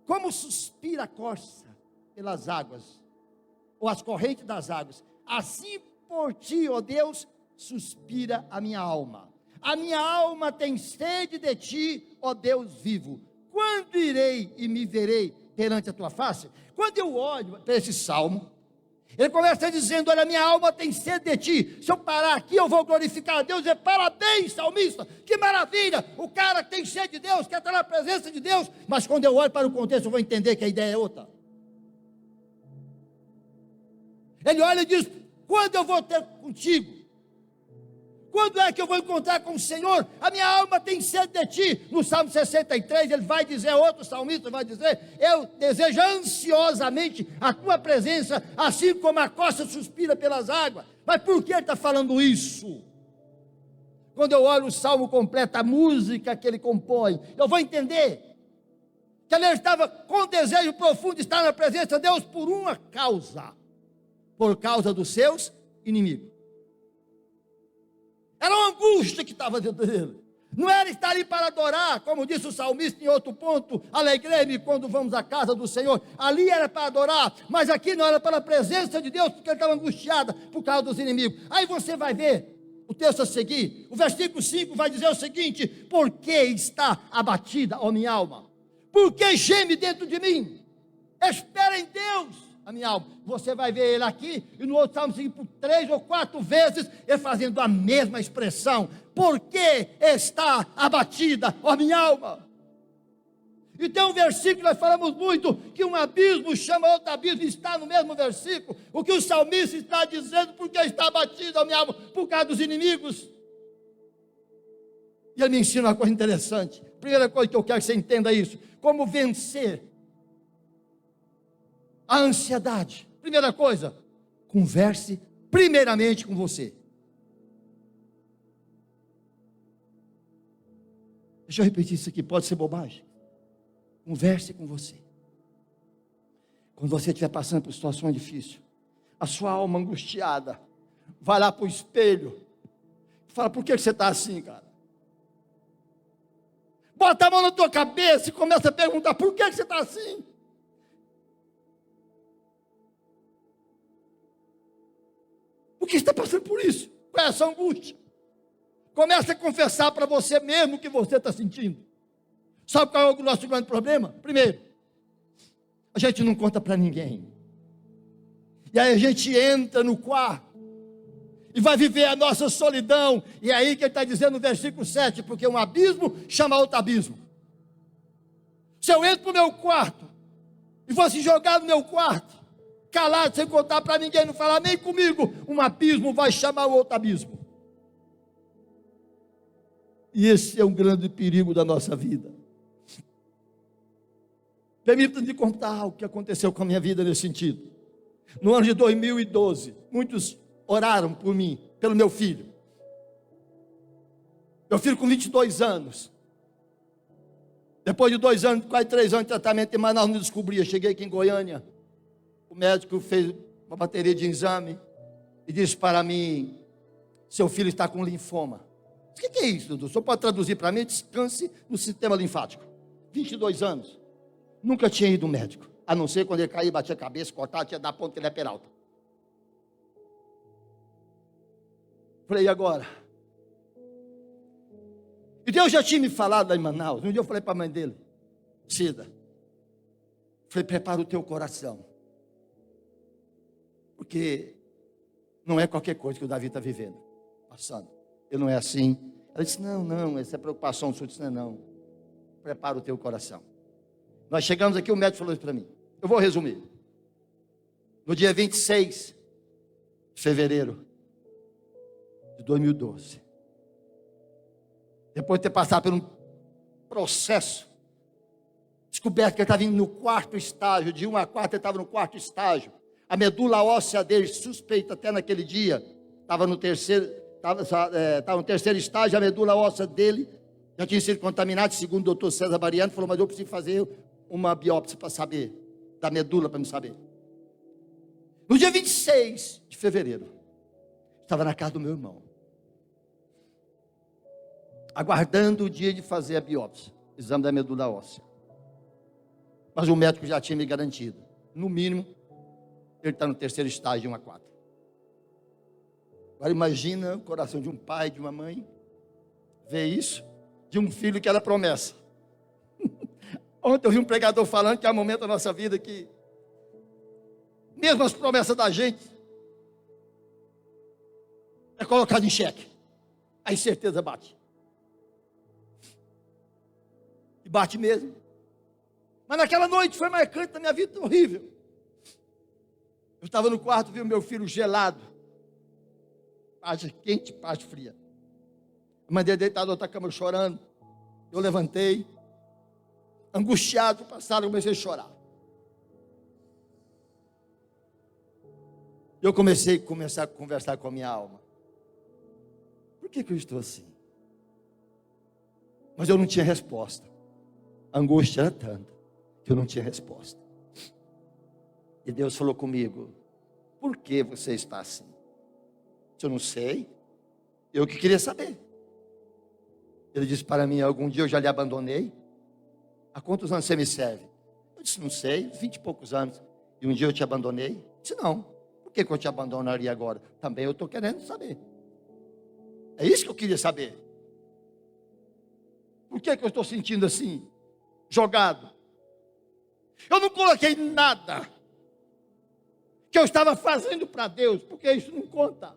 como suspira a corça pelas águas, ou as correntes das águas, assim por ti, ó Deus, suspira a minha alma. A minha alma tem sede de ti, ó Deus vivo. Quando irei e me verei perante a tua face? Quando eu olho para esse salmo, ele começa dizendo: olha, minha alma tem sede de ti. Se eu parar aqui, eu vou glorificar a Deus. E parabéns, salmista, que maravilha. O cara tem sede de Deus, quer estar na presença de Deus. Mas quando eu olho para o contexto, eu vou entender que a ideia é outra. Ele olha e diz: quando eu vou ter contigo? Quando é que eu vou encontrar com o Senhor? A minha alma tem sede de ti. No Salmo 63, ele vai dizer, outro salmista vai dizer: eu desejo ansiosamente a tua presença, assim como a costa suspira pelas águas. Mas por que ele está falando isso? Quando eu olho o salmo completo, a música que ele compõe, eu vou entender que ele estava com desejo profundo de estar na presença de Deus por uma causa: por causa dos seus inimigos. Era uma angústia que estava dentro dele. Não era estar ali para adorar, como disse o salmista em outro ponto: alegrei-me quando vamos à casa do Senhor. Ali era para adorar, mas aqui não, era para a presença de Deus, porque ele estava angustiado por causa dos inimigos. Aí você vai ver o texto a seguir, o versículo 5 vai dizer o seguinte: por que está abatida, ó minha alma? Por que geme dentro de mim? Espera em Deus, a minha alma. Você vai ver ele aqui, e no outro salmo seguinte, por 3 ou 4 vezes, ele fazendo a mesma expressão: por que está abatida, ó minha alma? E tem um versículo que nós falamos muito, que um abismo chama outro abismo, está no mesmo versículo. O que o salmista está dizendo: por que está abatida, ó minha alma? Por causa dos inimigos. E ele me ensina uma coisa interessante. Primeira coisa que eu quero que você entenda isso: como vencer a ansiedade. Primeira coisa, converse primeiramente com você. Deixa eu repetir isso aqui, pode ser bobagem. Converse com você. Quando você estiver passando por situações difíceis, a sua alma angustiada, vai lá para o espelho e fala: por que você está assim, cara? Bota a mão na tua cabeça e começa a perguntar: por que você está assim? Por que está passando por isso? Qual é essa angústia? Comece a confessar para você mesmo o que você está sentindo. Sabe qual é o nosso grande problema? Primeiro, a gente não conta para ninguém. E aí a gente entra no quarto e vai viver a nossa solidão. E é aí que ele está dizendo no versículo 7, porque um abismo chama outro abismo. Se eu entro para o meu quarto e fosse jogar no meu quarto, calado, sem contar para ninguém, não falar nem comigo, um abismo vai chamar o outro abismo. E esse é um grande perigo da nossa vida. Permita-me contar o que aconteceu com a minha vida nesse sentido. No ano de 2012, muitos oraram por mim, pelo meu filho. Meu filho com 22 anos. Depois de 2 anos, quase 3 anos de tratamento em Manaus, não descobria. Cheguei aqui em Goiânia. O médico fez uma bateria de exame e disse para mim: seu filho está com linfoma. O que é isso, doutor? O senhor pode traduzir para mim? Descanse no sistema linfático. 22 anos. Nunca tinha ido ao médico. A não ser quando ele caía, batia a cabeça, cortava, tinha dar ponto que ele é peralta. Falei, e agora? E Deus já tinha me falado lá em Manaus. Um dia eu falei para a mãe dele: Cida, falei, prepara o teu coração. Porque não é qualquer coisa que o Davi está vivendo, passando. Ele não é assim. Ela disse, não, essa é preocupação sua. Eu disse, não. Prepara o teu coração. Nós chegamos aqui, o médico falou isso para mim. Eu vou resumir. No dia 26 de fevereiro de 2012, depois de ter passado por um processo, descoberto que ele estava indo no 4º estágio, de 1 a 4 ele estava no 4º estágio. A medula óssea dele, suspeita até naquele dia, estava no terceiro estágio, a medula óssea dele já tinha sido contaminada, segundo o doutor César Bariano, falou, mas eu preciso fazer uma biópsia para saber, da medula para me saber. No dia 26 de fevereiro, estava na casa do meu irmão, aguardando o dia de fazer a biópsia, exame da medula óssea. Mas o médico já tinha me garantido, no mínimo, ele está no 3º estágio, de 1 a 4. Agora imagina o coração de um pai, de uma mãe, ver isso, de um filho que era promessa. Ontem eu vi um pregador falando que há um momento da nossa vida que, mesmo as promessas da gente, é colocado em xeque. A incerteza bate. E bate mesmo. Mas naquela noite foi marcante na minha vida, horrível. Eu estava no quarto, vi o meu filho gelado. Parte quente, parte fria. A mãe dele deitada na outra cama chorando. Eu levantei, angustiado, passado, comecei a chorar. Eu comecei a conversar com a minha alma. Por que eu estou assim? Mas eu não tinha resposta. A angústia era tanta que eu não tinha resposta. E Deus falou comigo: por que você está assim? Eu não sei. Eu que queria saber. Ele disse para mim: algum dia eu já lhe abandonei? Há quantos anos você me serve? Eu disse: não sei, 20 e poucos anos. E um dia eu te abandonei? Eu disse: não. Por que eu te abandonaria agora? Também eu estou querendo saber. É isso que eu queria saber. Por que eu estou sentindo assim? Jogado. Eu não coloquei nada que eu estava fazendo para Deus, porque isso não conta.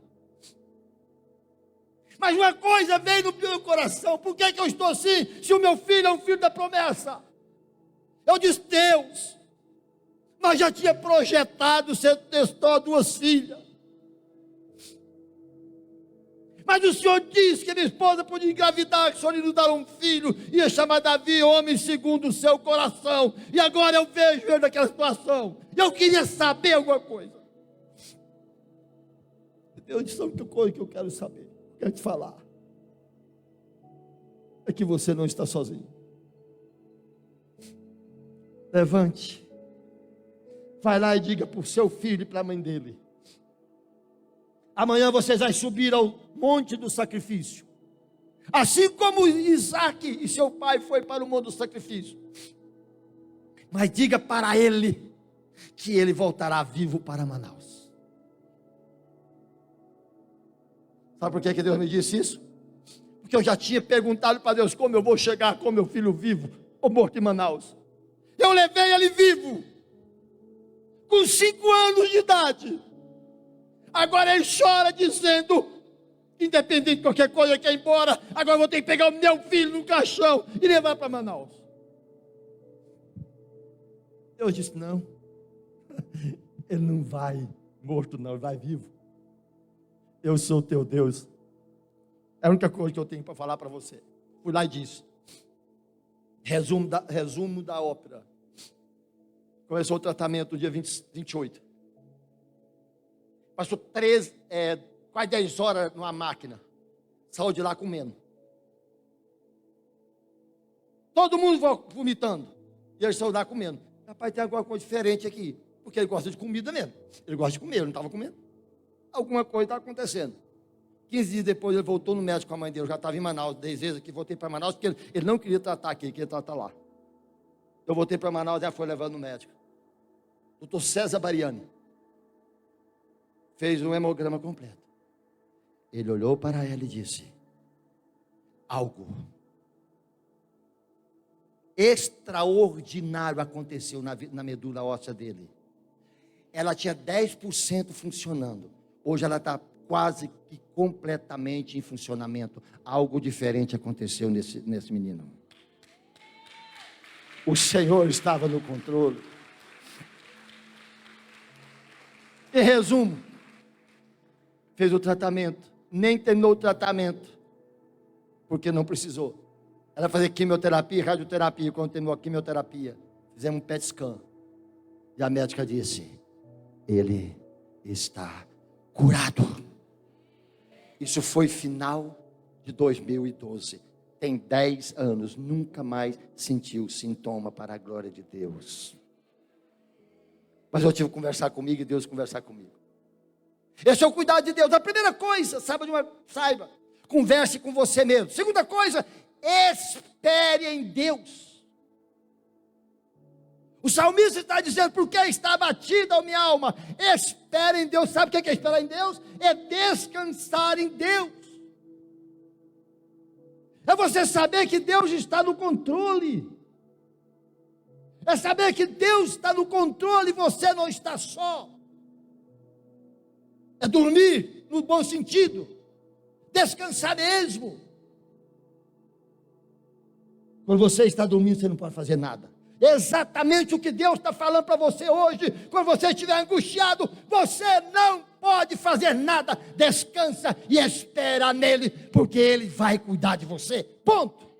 Mas uma coisa veio no meu coração: por que eu estou assim, se o meu filho é um filho da promessa? Eu disse: Deus, nós já tinha projetado, você testou 2 filhas. Mas o Senhor disse que minha esposa podia engravidar, que o Senhor ia nos dar um filho, ia chamar Davi, homem segundo o seu coração. E agora eu vejo ele naquela situação. Eu queria saber alguma coisa. Deus disse: a única coisa que eu quero saber, quero te falar, é que você não está sozinho. Levante, vai lá e diga para o seu filho e para a mãe dele: amanhã vocês vão subir ao monte do sacrifício, assim como Isaac e seu pai foi para o monte do sacrifício. Mas diga para ele que ele voltará vivo para Manaus. Sabe por que Deus me disse isso? Porque eu já tinha perguntado para Deus como eu vou chegar com meu filho vivo ou morto em Manaus. Eu levei ele vivo, com 5 anos de idade. Agora ele chora dizendo: independente de qualquer coisa, quer ir embora, agora eu vou ter que pegar o meu filho no caixão e levar para Manaus. Deus disse: não, ele não vai morto não, ele vai vivo. Eu sou teu Deus. É a única coisa que eu tenho para falar para você. Fui lá e disse. Resumo da ópera. Começou o tratamento no dia 28. Passou quase 10 horas numa máquina. Saiu de lá comendo. Todo mundo vomitando. E ele saiu lá comendo. Rapaz, tem alguma coisa diferente aqui. Porque ele gosta de comida mesmo. Ele gosta de comer, ele não estava comendo. Alguma coisa está acontecendo. 15 dias depois ele voltou no médico com a mãe dele. Eu já estava em Manaus, 10 vezes aqui, voltei para Manaus, porque ele não queria tratar aqui, ele queria tratar lá. Eu voltei para Manaus, já foi levando no médico. Doutor César Bariani fez um hemograma completo. Ele olhou para ela e disse: algo extraordinário aconteceu na medula óssea dele. Ela tinha 10% funcionando. Hoje ela está quase que completamente em funcionamento. Algo diferente aconteceu nesse menino. O Senhor estava no controle. Em resumo, fez o tratamento, nem terminou o tratamento, porque não precisou. Ela fazia quimioterapia, radioterapia. Quando terminou a quimioterapia, fizemos um PET scan. E a médica disse: ele está curado. Isso foi final de 2012. Tem 10 anos, nunca mais sentiu sintoma, para a glória de Deus. Mas eu tive que conversar comigo e Deus conversar comigo. Esse é o cuidado de Deus. A primeira coisa, saiba, converse com você mesmo. Segunda coisa, espere em Deus. O salmista está dizendo: por que está abatida a minha alma? Espere em Deus. Sabe o que é esperar em Deus? É descansar em Deus. É você saber que Deus está no controle. É saber que Deus está no controle e você não está só. É dormir no bom sentido. Descansar mesmo. Quando você está dormindo, você não pode fazer nada. Exatamente o que Deus está falando para você hoje. Quando você estiver angustiado, você não pode fazer nada. Descansa e espera nele, porque ele vai cuidar de você. Ponto.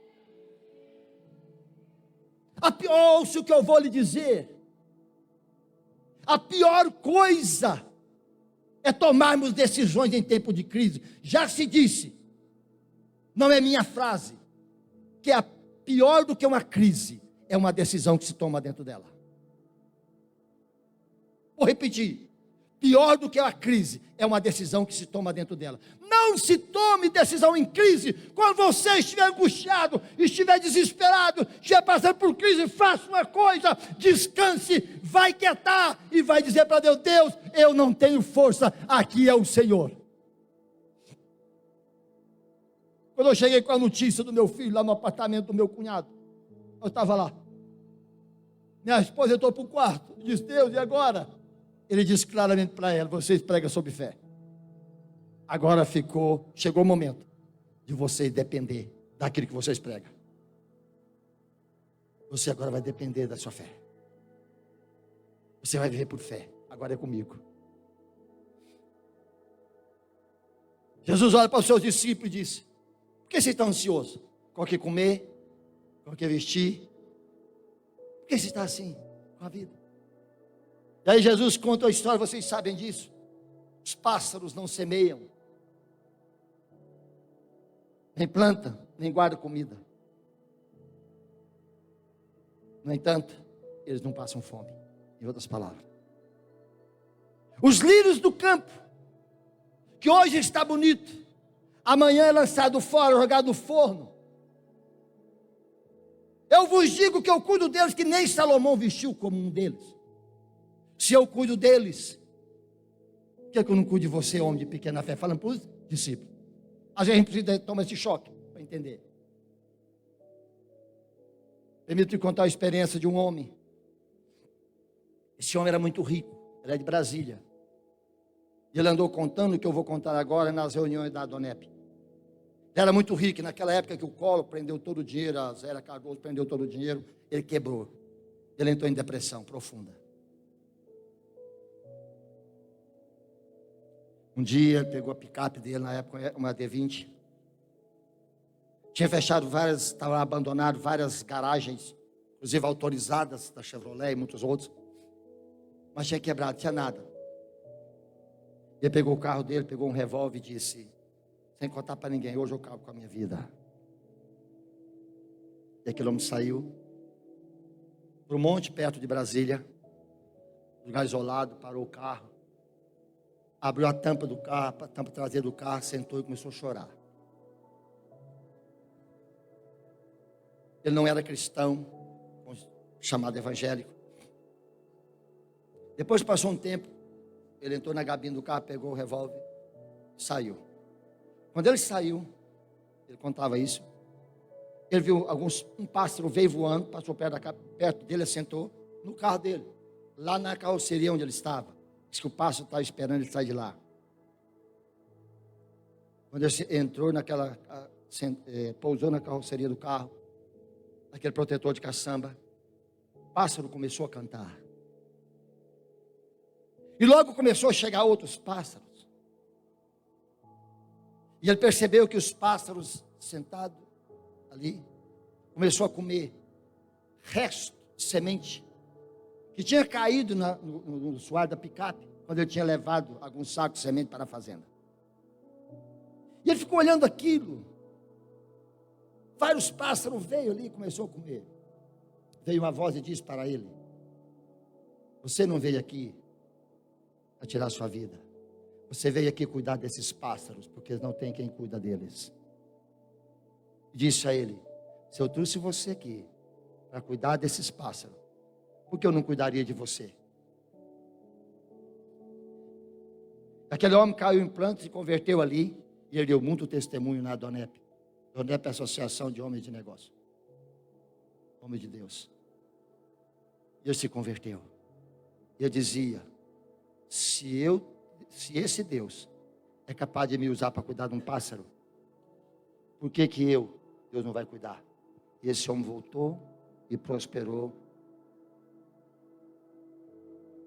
Ouça o que eu vou lhe dizer. A pior coisa é tomarmos decisões em tempo de crise. Já se disse, não é minha frase, que é pior do que uma crise é uma decisão que se toma dentro dela. Vou repetir. Pior do que a crise é uma decisão que se toma dentro dela. Não se tome decisão em crise. Quando você estiver angustiado, estiver desesperado, estiver passando por crise, faça uma coisa, descanse, vai quietar e vai dizer para Deus: Deus, eu não tenho força, aqui é o Senhor. Quando eu cheguei com a notícia do meu filho lá no apartamento do meu cunhado, eu estava lá. Minha esposa entrou para o quarto e disse: Deus, e agora? Ele disse claramente para ela: vocês pregam sobre fé. Agora chegou o momento de vocês depender daquilo que vocês pregam. Você agora vai depender da sua fé. Você vai viver por fé. Agora é comigo. Jesus olha para os seus discípulos e disse: por que vocês estão ansiosos? Com o que comer? Com o que vestir? Por que você está assim com a vida? E aí Jesus conta a história, vocês sabem disso. Os pássaros não semeiam, nem plantam, nem guardam comida. No entanto, eles não passam fome. Em outras palavras, os lírios do campo, que hoje está bonito, amanhã é lançado fora, jogado no forno. Eu vos digo que eu cuido deles, que nem Salomão vestiu como um deles. Se eu cuido deles, por que eu não cuido de você, homem de pequena fé? Falando para os discípulos. Às vezes a gente precisa tomar esse choque para entender. Permito-te contar a experiência de um homem. Esse homem era muito rico, ele é de Brasília. E ele andou contando o que eu vou contar agora nas reuniões da Adonep. Ele era muito rico, e naquela época que o Collor prendeu todo o dinheiro, a Zélia Cardoso prendeu todo o dinheiro, ele quebrou. Ele entrou em depressão profunda. Um dia, ele pegou a picape dele, na época uma D20. Tinha fechado várias, estava abandonado várias garagens, inclusive autorizadas da Chevrolet e muitos outros. Mas tinha quebrado, tinha nada. Ele pegou o carro dele, pegou um revólver e disse, sem contar para ninguém, hoje eu acabo com a minha vida. E aquele homem saiu para um monte perto de Brasília, lugar isolado, parou o carro, abriu a tampa do carro, a tampa traseira do carro, sentou e começou a chorar. Ele não era cristão, chamado evangélico. Depois passou um tempo, ele entrou na gabine do carro, pegou o revólver, saiu. Quando ele saiu, ele contava isso, ele viu um pássaro veio voando, passou perto dele, assentou no carro dele, lá na carroceria onde ele estava. Diz que o pássaro estava esperando ele sair de lá. Quando ele entrou pousou na carroceria do carro, aquele protetor de caçamba, o pássaro começou a cantar. E logo começou a chegar outros pássaros. E ele percebeu que os pássaros sentados ali, começou a comer resto de semente que tinha caído no suar da picape, quando ele tinha levado alguns sacos de semente para a fazenda. E ele ficou olhando aquilo. Vários pássaros veio ali e começou a comer. Veio uma voz e disse para ele: você não veio aqui a tirar sua vida. Você veio aqui cuidar desses pássaros, porque não tem quem cuida deles. Disse a ele: se eu trouxe você aqui para cuidar desses pássaros, por que eu não cuidaria de você? Aquele homem caiu em prantos e se converteu ali, e ele deu muito testemunho na Donep. Donep é a Associação de Homens de Negócio. Homem de Deus. E ele se converteu. E ele dizia: se esse Deus é capaz de me usar para cuidar de um pássaro, por que Deus não vai cuidar? E esse homem voltou e prosperou,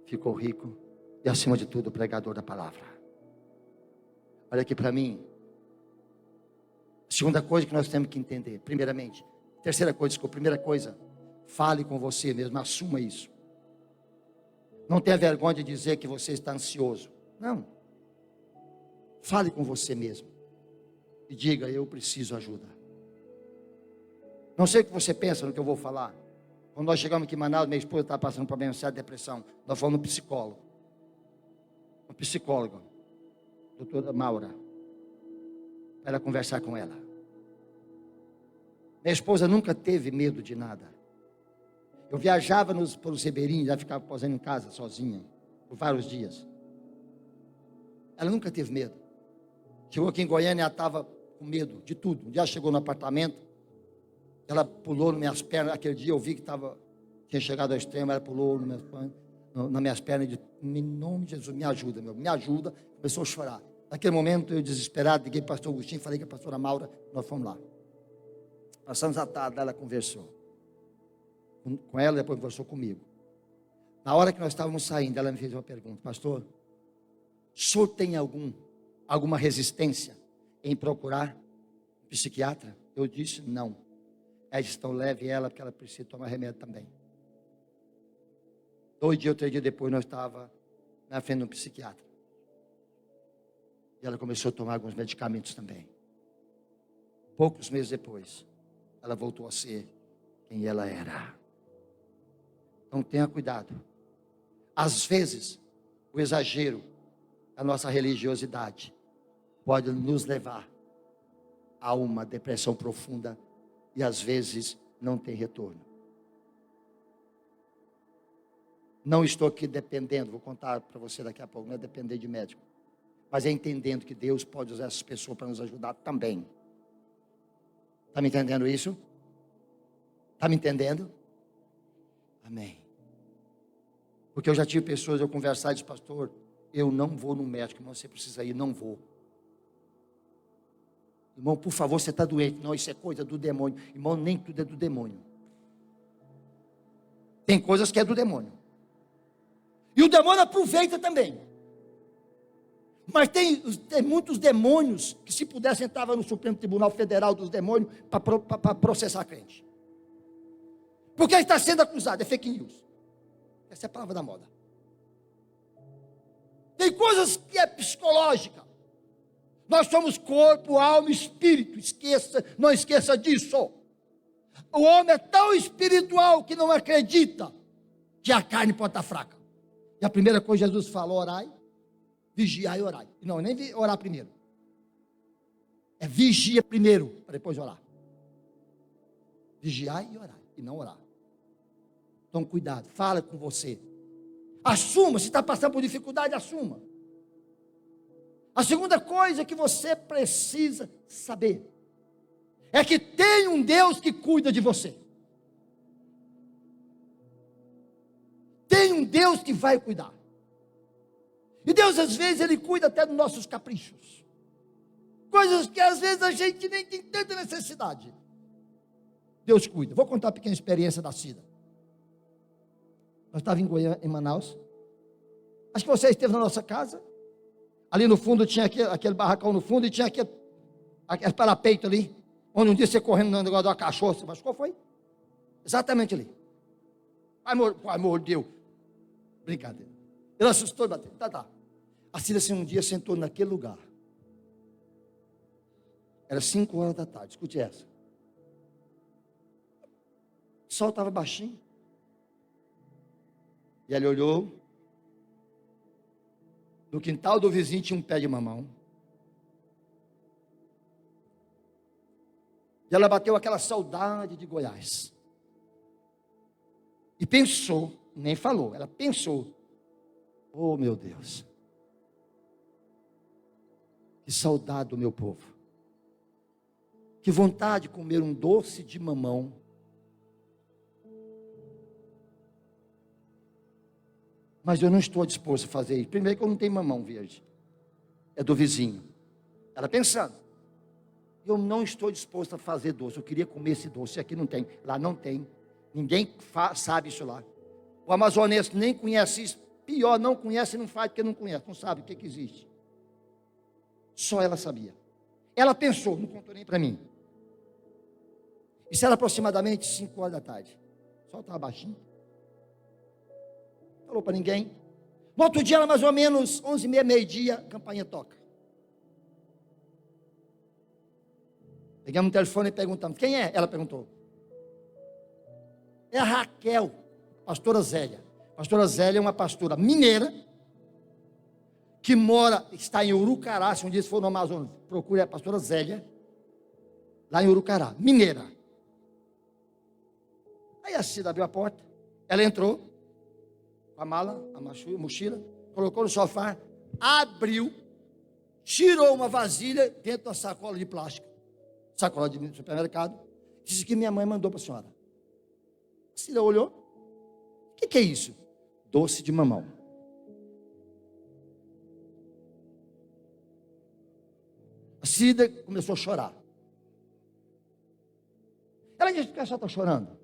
ficou rico e, acima de tudo, pregador da palavra. Olha aqui para mim. Segunda coisa que nós temos que entender, primeiramente. Primeira coisa, fale com você mesmo, assuma isso. Não tenha vergonha de dizer que você está ansioso. Não. Fale com você mesmo. E diga: eu preciso ajuda. Não sei o que você pensa no que eu vou falar. Quando nós chegamos aqui em Manaus, minha esposa estava passando por problema de depressão. Nós fomos no psicólogo. Uma psicóloga, doutora Maura, para ela conversar com ela. Minha esposa nunca teve medo de nada. Eu viajava pelos ribeirinhos, já ficava posando em casa sozinha, por vários dias. Ela nunca teve medo. Chegou aqui em Goiânia, ela estava com medo de tudo. Um dia chegou no apartamento, ela pulou nas minhas pernas. Aquele dia eu vi que tinha chegado ao extremo, ela pulou nas minhas pernas e disse: em nome de Jesus, me ajuda, me ajuda. Começou a chorar. Naquele momento, eu desesperado, liguei para o pastor Agostinho, falei com a pastora Maura, nós fomos lá. Passamos a tarde, ela conversou com ela, depois conversou comigo. Na hora que nós estávamos saindo, ela me fez uma pergunta: pastor, o senhor tem alguma resistência em procurar um psiquiatra? Eu disse: não. Ela disse: então leve ela, porque ela precisa tomar remédio também. 2 dias ou 3 dias depois, nós estávamos na frente de um psiquiatra. E ela começou a tomar alguns medicamentos também. Poucos meses depois, ela voltou a ser quem ela era. Então tenha cuidado. Às vezes, o exagero da nossa religiosidade pode nos levar a uma depressão profunda e às vezes não tem retorno. Não estou aqui dependendo, vou contar para você daqui a pouco, não é depender de médico, mas é entendendo que Deus pode usar essas pessoas para nos ajudar também. Está me entendendo isso? Está me entendendo? Amém. Porque eu já tive pessoas, eu conversar e disse: pastor, eu não vou no médico. Irmão, você precisa ir. Não vou. Irmão, por favor, você está doente. Não, isso é coisa do demônio. Irmão, nem tudo é do demônio. Tem coisas que é do demônio. E o demônio aproveita também. Mas tem muitos demônios que, se pudessem, entravam no Supremo Tribunal Federal dos Demônios para processar a crente. Porque ele está sendo acusado, é fake news. Essa é a palavra da moda. Tem coisas que é psicológica. Nós somos corpo, alma e espírito. Não esqueça disso. O homem é tão espiritual que não acredita que a carne pode estar fraca. E a primeira coisa que Jesus falou: orai, vigiai e orai. Não, nem orar primeiro. É vigia primeiro, para depois orar. Vigiai e orai, e não orar. Então, cuidado, fala com você. Assuma, se está passando por dificuldade, assuma. A segunda coisa que você precisa saber é que tem um Deus que cuida de você. Tem um Deus que vai cuidar. E Deus, às vezes, Ele cuida até dos nossos caprichos. Coisas que, às vezes, a gente nem tem tanta necessidade. Deus cuida. Vou contar uma pequena experiência da Cida. Nós estávamos em Goiânia, em Manaus. Acho que você esteve na nossa casa. Ali no fundo tinha aquele barracão no fundo e tinha aquele parapeito ali, onde um dia você correndo no negócio de uma cachorra, você machucou, foi? Exatamente ali. Pai, mordeu. Brincadeira. Ele assustou e bateu. Tá. A Cida, assim, um dia sentou naquele lugar. Era 5 horas da tarde, escute essa. O sol estava baixinho. E ele olhou. No quintal do vizinho tinha um pé de mamão. E ela bateu aquela saudade de Goiás. E pensou, nem falou, ela pensou: oh, meu Deus, que saudade do meu povo. Que vontade de comer um doce de mamão. Mas eu não estou disposto a fazer isso. Primeiro que eu não tenho mamão verde. É do vizinho. Ela pensando: eu não estou disposto a fazer doce. Eu queria comer esse doce. Aqui não tem. Lá não tem. Ninguém sabe isso lá. O amazonense nem conhece isso. Pior, não conhece e não faz porque não conhece. Não sabe o que existe. Só ela sabia. Ela pensou, não contou nem para mim. Isso era aproximadamente 5 horas da tarde. O sol estava baixinho. Falou para ninguém. No outro dia, era mais ou menos 11h30, meio-dia, a campainha toca. Pegamos o telefone e perguntamos: quem é? Ela perguntou. É a Raquel, pastora Zélia. Pastora Zélia é uma pastora mineira que está em Urucará. Se um dia for no Amazonas, procure a pastora Zélia, lá em Urucará, mineira. Aí a Cida abriu a porta, ela entrou com a mala, a mochila, colocou no sofá, abriu, tirou uma vasilha dentro da sacola de plástico, sacola de supermercado, disse que minha mãe mandou para a senhora. A Cida olhou: o que é isso? Doce de mamão. A Cida começou a chorar. Ela disse: por que a senhora está chorando?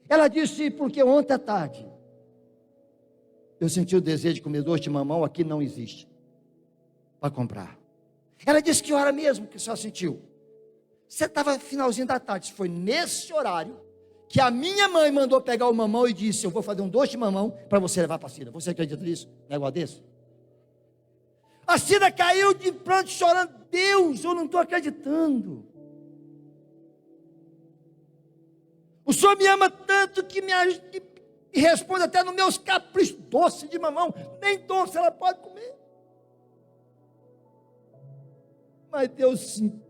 Ela disse: porque ontem à tarde eu senti o desejo de comer doce de mamão, aqui não existe para comprar. Ela disse: que hora mesmo que a senhora sentiu? Você estava finalzinho da tarde. Foi nesse horário que a minha mãe mandou pegar o mamão e disse: eu vou fazer um doce de mamão para você levar para a Cida. Você acredita nisso? Um negócio desse? A Cida caiu de pranto chorando: Deus, eu não estou acreditando. O Senhor me ama tanto que me responde até nos meus caprichos. Doce de mamão, nem doce ela pode comer. Mas Deus sim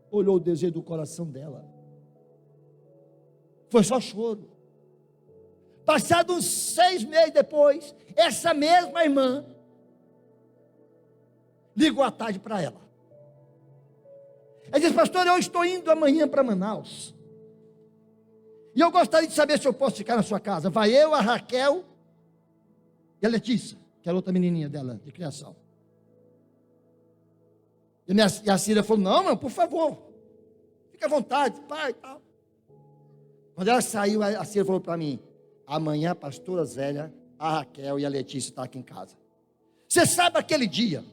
olhou o desejo do coração dela. Foi só choro. Passados uns 6 meses depois, essa mesma irmã ligou à tarde para ela. Ela disse: pastor, eu estou indo amanhã para Manaus. E eu gostaria de saber se eu posso ficar na sua casa. Vai eu, a Raquel e a Letícia, que era outra menininha dela, de criação. E a Cida falou: não, mano, por favor, fica à vontade, pai e tal. Quando ela saiu, a Cida falou para mim: amanhã a pastora Zélia, a Raquel e a Letícia estão aqui em casa. Você sabe aquele dia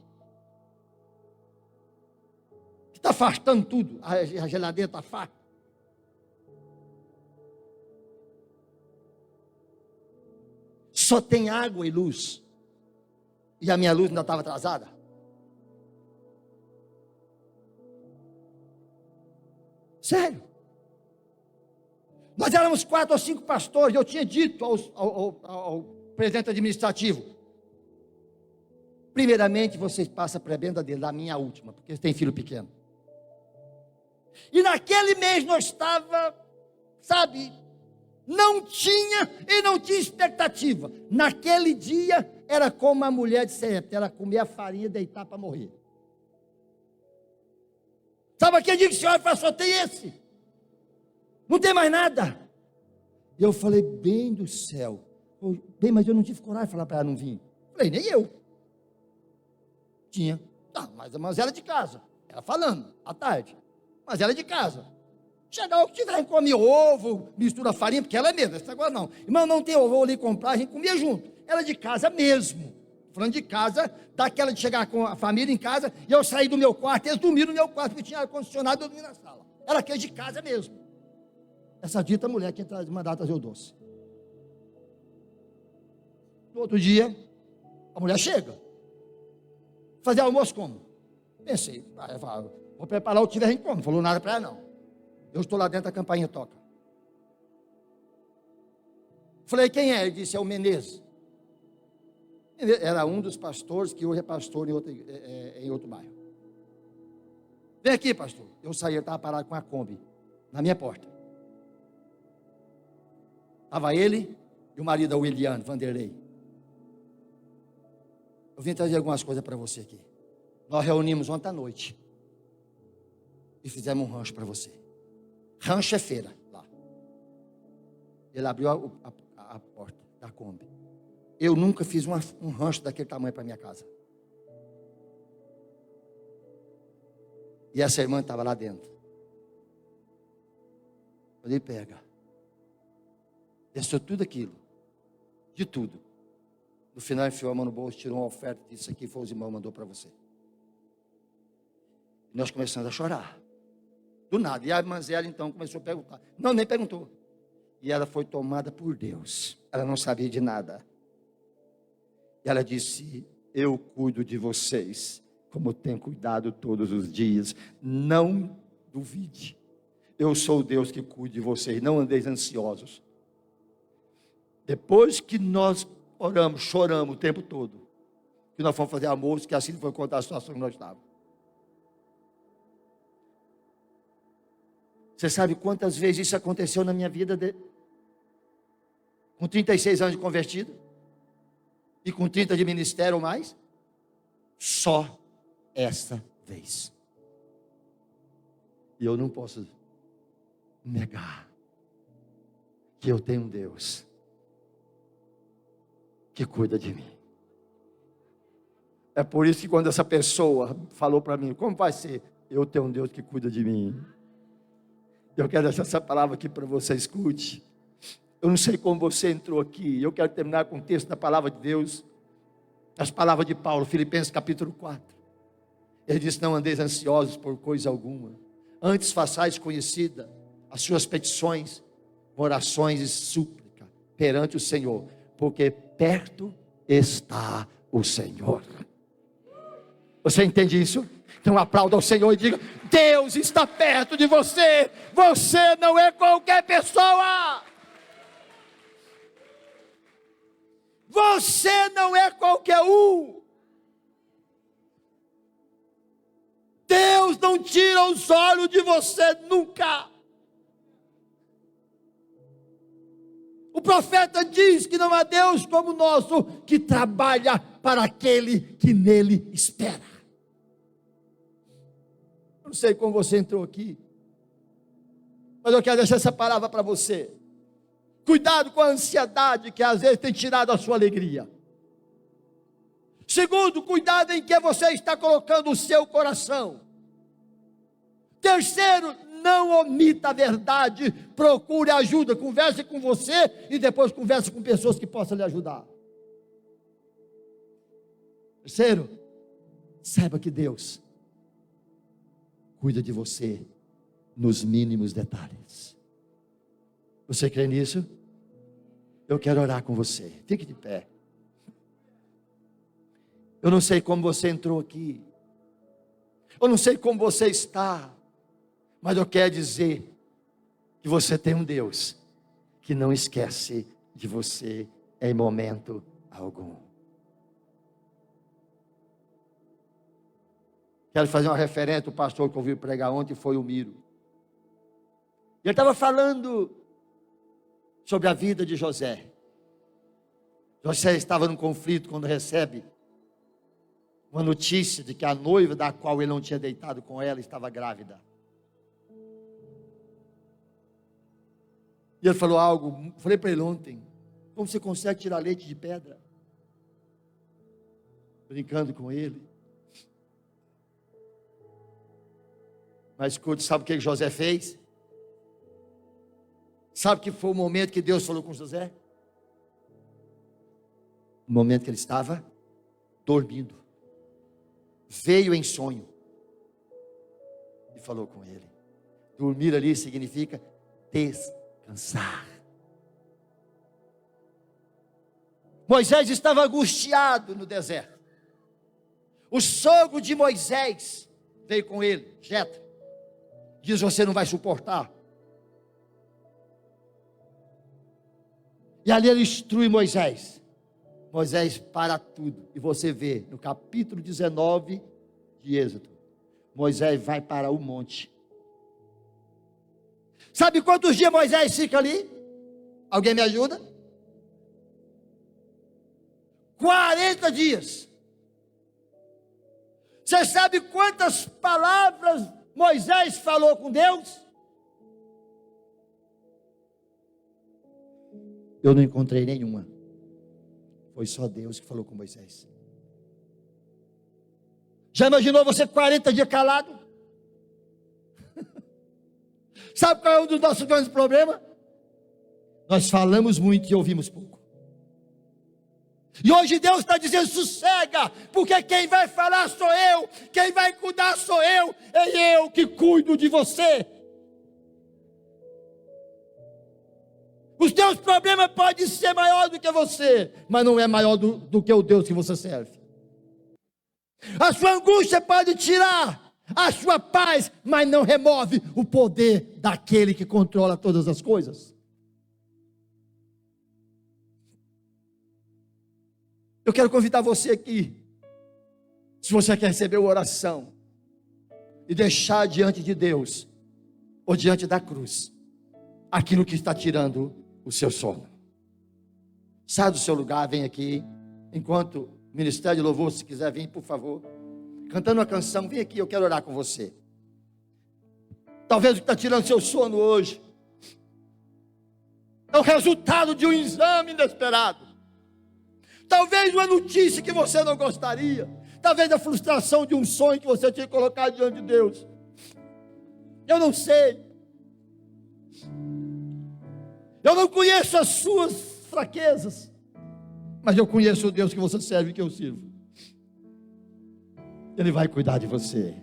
que está afastando tudo, a geladeira está farta. Só tem água e luz. E a minha luz ainda estava atrasada. Sério. Nós éramos 4 ou 5 pastores. Eu tinha dito ao presidente administrativo: primeiramente, vocês passam a prebenda dele, da minha última, porque tem filho pequeno. E naquele mês nós estava, sabe, não tinha expectativa. Naquele dia era como a mulher de Serepta, era comer a farinha e deitar para morrer. Sabe aquele dia que o senhor fala, só tem esse? Não tem mais nada. E eu falei, bem do céu. Bem, mas eu não tive coragem de falar para ela não vir. Falei, nem eu. Tinha. Tá, mas ela de casa. Ela falando, à tarde. Mas ela de casa. Chegar o que tiver, come ovo, mistura farinha, porque ela é mesmo, esse negócio não. Irmão, não tem ovo, eu vou ali comprar, a gente comia junto. Ela de casa mesmo. Falando de casa, daquela de chegar com a família em casa, e eu saí do meu quarto, eles dormiram no meu quarto, porque tinha ar-condicionado, eu dormi na sala. Era aquele de casa mesmo. Essa dita mulher que ia mandar trazer o doce. No outro dia, a mulher chega. Fazer almoço como? Pensei, vou preparar o que tiver em como. Não falou nada para ela, não. Eu estou lá dentro, a campainha toca. Falei, quem é? Ele disse, é o Menezes. Era um dos pastores que hoje é pastor em outro bairro. Vem aqui, pastor. Eu saí, ele estava parado com a Kombi na minha porta. Estava ele e o marido da Williane, Vanderlei. Eu vim trazer algumas coisas para você aqui. Nós reunimos ontem à noite e fizemos um rancho para você. Rancho é feira, lá. Ele abriu a porta da Kombi. Eu nunca fiz um rancho daquele tamanho para minha casa. E essa irmã estava lá dentro. Eu falei, pega. Desceu tudo aquilo. De tudo. No final, enfiou a mão no bolso, tirou uma oferta e disse, isso aqui foi os irmãos mandou para você. E nós começamos a chorar. Do nada. E a irmã Zélia, então, começou a perguntar. Não, nem perguntou. E ela foi tomada por Deus. Ela não sabia de nada. E ela disse, eu cuido de vocês, como tenho cuidado todos os dias. Não duvide. Eu sou o Deus que cuida de vocês. Não andeis ansiosos. Depois que nós oramos, choramos o tempo todo, que nós fomos fazer almoço, que assim foi contar a situação que nós estávamos. Você sabe quantas vezes isso aconteceu na minha vida? Com 36 anos de convertido? E com 30 de ministério ou mais? Só essa vez. E eu não posso negar que eu tenho um Deus que cuida de mim. É por isso que quando essa pessoa falou para mim, como vai ser? Eu tenho um Deus que cuida de mim. Eu quero deixar essa palavra aqui para você, escute. Eu não sei como você entrou aqui. Eu quero terminar com o texto da palavra de Deus. As palavras de Paulo, Filipenses capítulo 4. Ele diz, não andeis ansiosos por coisa alguma. Antes façais conhecida as suas petições, orações e súplica perante o Senhor. Porque perto está o Senhor. Você entende isso? Então aplauda ao Senhor e diga, Deus está perto de você. Você não é qualquer pessoa. Você não é qualquer um. Deus não tira os olhos de você nunca. O profeta diz que não há Deus como o nosso, que trabalha para aquele que nele espera. Eu não sei como você entrou aqui, mas eu quero deixar essa palavra para você. Cuidado com a ansiedade que às vezes tem tirado a sua alegria. Segundo, cuidado em que você está colocando o seu coração. Terceiro, não omita a verdade, procure ajuda, converse com você e depois converse com pessoas que possam lhe ajudar. Terceiro, saiba que Deus cuida de você nos mínimos detalhes. Você crê nisso? Eu quero orar com você. Fique de pé. Eu não sei como você entrou aqui. Eu não sei como você está. Mas eu quero dizer que você tem um Deus que não esquece de você em momento algum. Quero fazer uma referência. O pastor que eu ouvi pregar ontem foi o Miro. Ele estava falando sobre a vida de José. José estava num conflito quando recebe uma notícia de que a noiva da qual ele não tinha deitado com ela estava grávida. E ele falou algo, falei para ele ontem: como você consegue tirar leite de pedra? Brincando com ele. Mas escute, sabe o que José fez? Sabe que foi o momento que Deus falou com José? O momento que ele estava dormindo. Veio em sonho e falou com ele. Dormir ali significa descansar. Moisés estava angustiado no deserto. O sogro de Moisés veio com ele, Jetro. Diz: você não vai suportar. E ali ele instrui Moisés. Moisés para tudo. E você vê no capítulo 19 de Êxodo, Moisés vai para o monte. Sabe quantos dias Moisés fica ali? Alguém me ajuda? 40 dias. Você sabe quantas palavras Moisés falou com Deus? Eu não encontrei nenhuma. Foi só Deus que falou com Moisés. Já imaginou você 40 dias calado? Sabe qual é um dos nossos grandes problemas? Nós falamos muito e ouvimos pouco. E hoje Deus está dizendo: sossega, porque quem vai falar sou eu, quem vai cuidar sou eu, é eu que cuido de você. Os teus problemas podem ser maior do que você, mas não é maior do que o Deus que você serve. A sua angústia pode tirar a sua paz, mas não remove o poder daquele que controla todas as coisas. Eu quero convidar você aqui, se você quer receber uma oração e deixar diante de Deus ou diante da cruz aquilo que está tirando o seu sono. Sai do seu lugar, vem aqui. Enquanto o Ministério de Louvor, se quiser vir, por favor, cantando uma canção, vem aqui, eu quero orar com você. Talvez o que está tirando seu sono hoje é o resultado de um exame inesperado. Talvez uma notícia que você não gostaria. Talvez a frustração de um sonho que você tinha colocado diante de Deus. Eu não sei. Eu não conheço as suas fraquezas, mas eu conheço o Deus que você serve e que eu sirvo. Ele vai cuidar de você.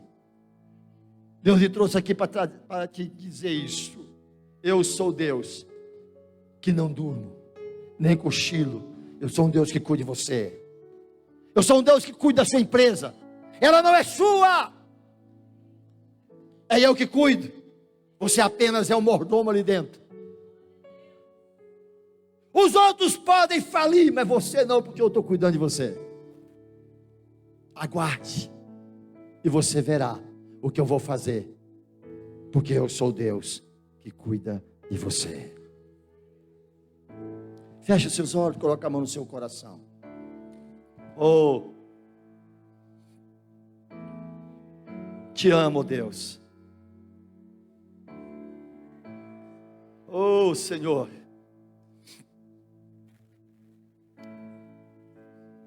Deus me trouxe aqui para te dizer isso. Eu sou Deus que não durmo, nem cochilo. Eu sou um Deus que cuida de você. Eu sou um Deus que cuida da sua empresa. Ela não é sua. É eu que cuido. Você apenas é um mordomo ali dentro. Os outros podem falir, mas você não, porque eu estou cuidando de você. Aguarde, e você verá o que eu vou fazer, porque eu sou Deus que cuida de você. Feche os seus olhos, coloque a mão no seu coração. Oh, te amo, Deus. Oh, Senhor.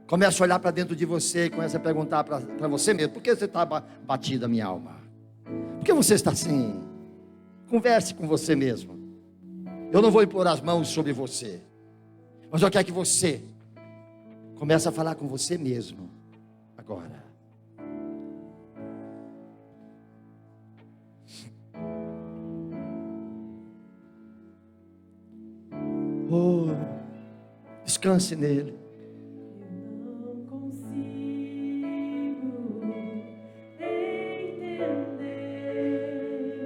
Começa a olhar para dentro de você e começa a perguntar para você mesmo: por que você está batida, minha alma? Por que você está assim? Converse com você mesmo. Eu não vou impor as mãos sobre você, mas eu quero que você comece a falar com você mesmo agora. Oh, descanse nele.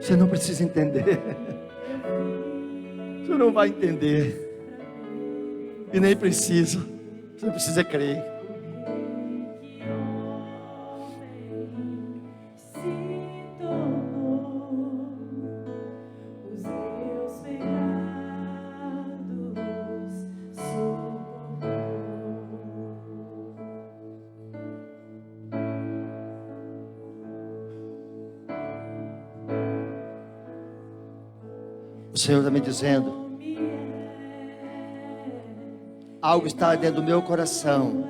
Você não precisa entender. Você não vai entender. E nem precisa. Você precisa crer. O Senhor está me dizendo, algo está dentro do meu coração,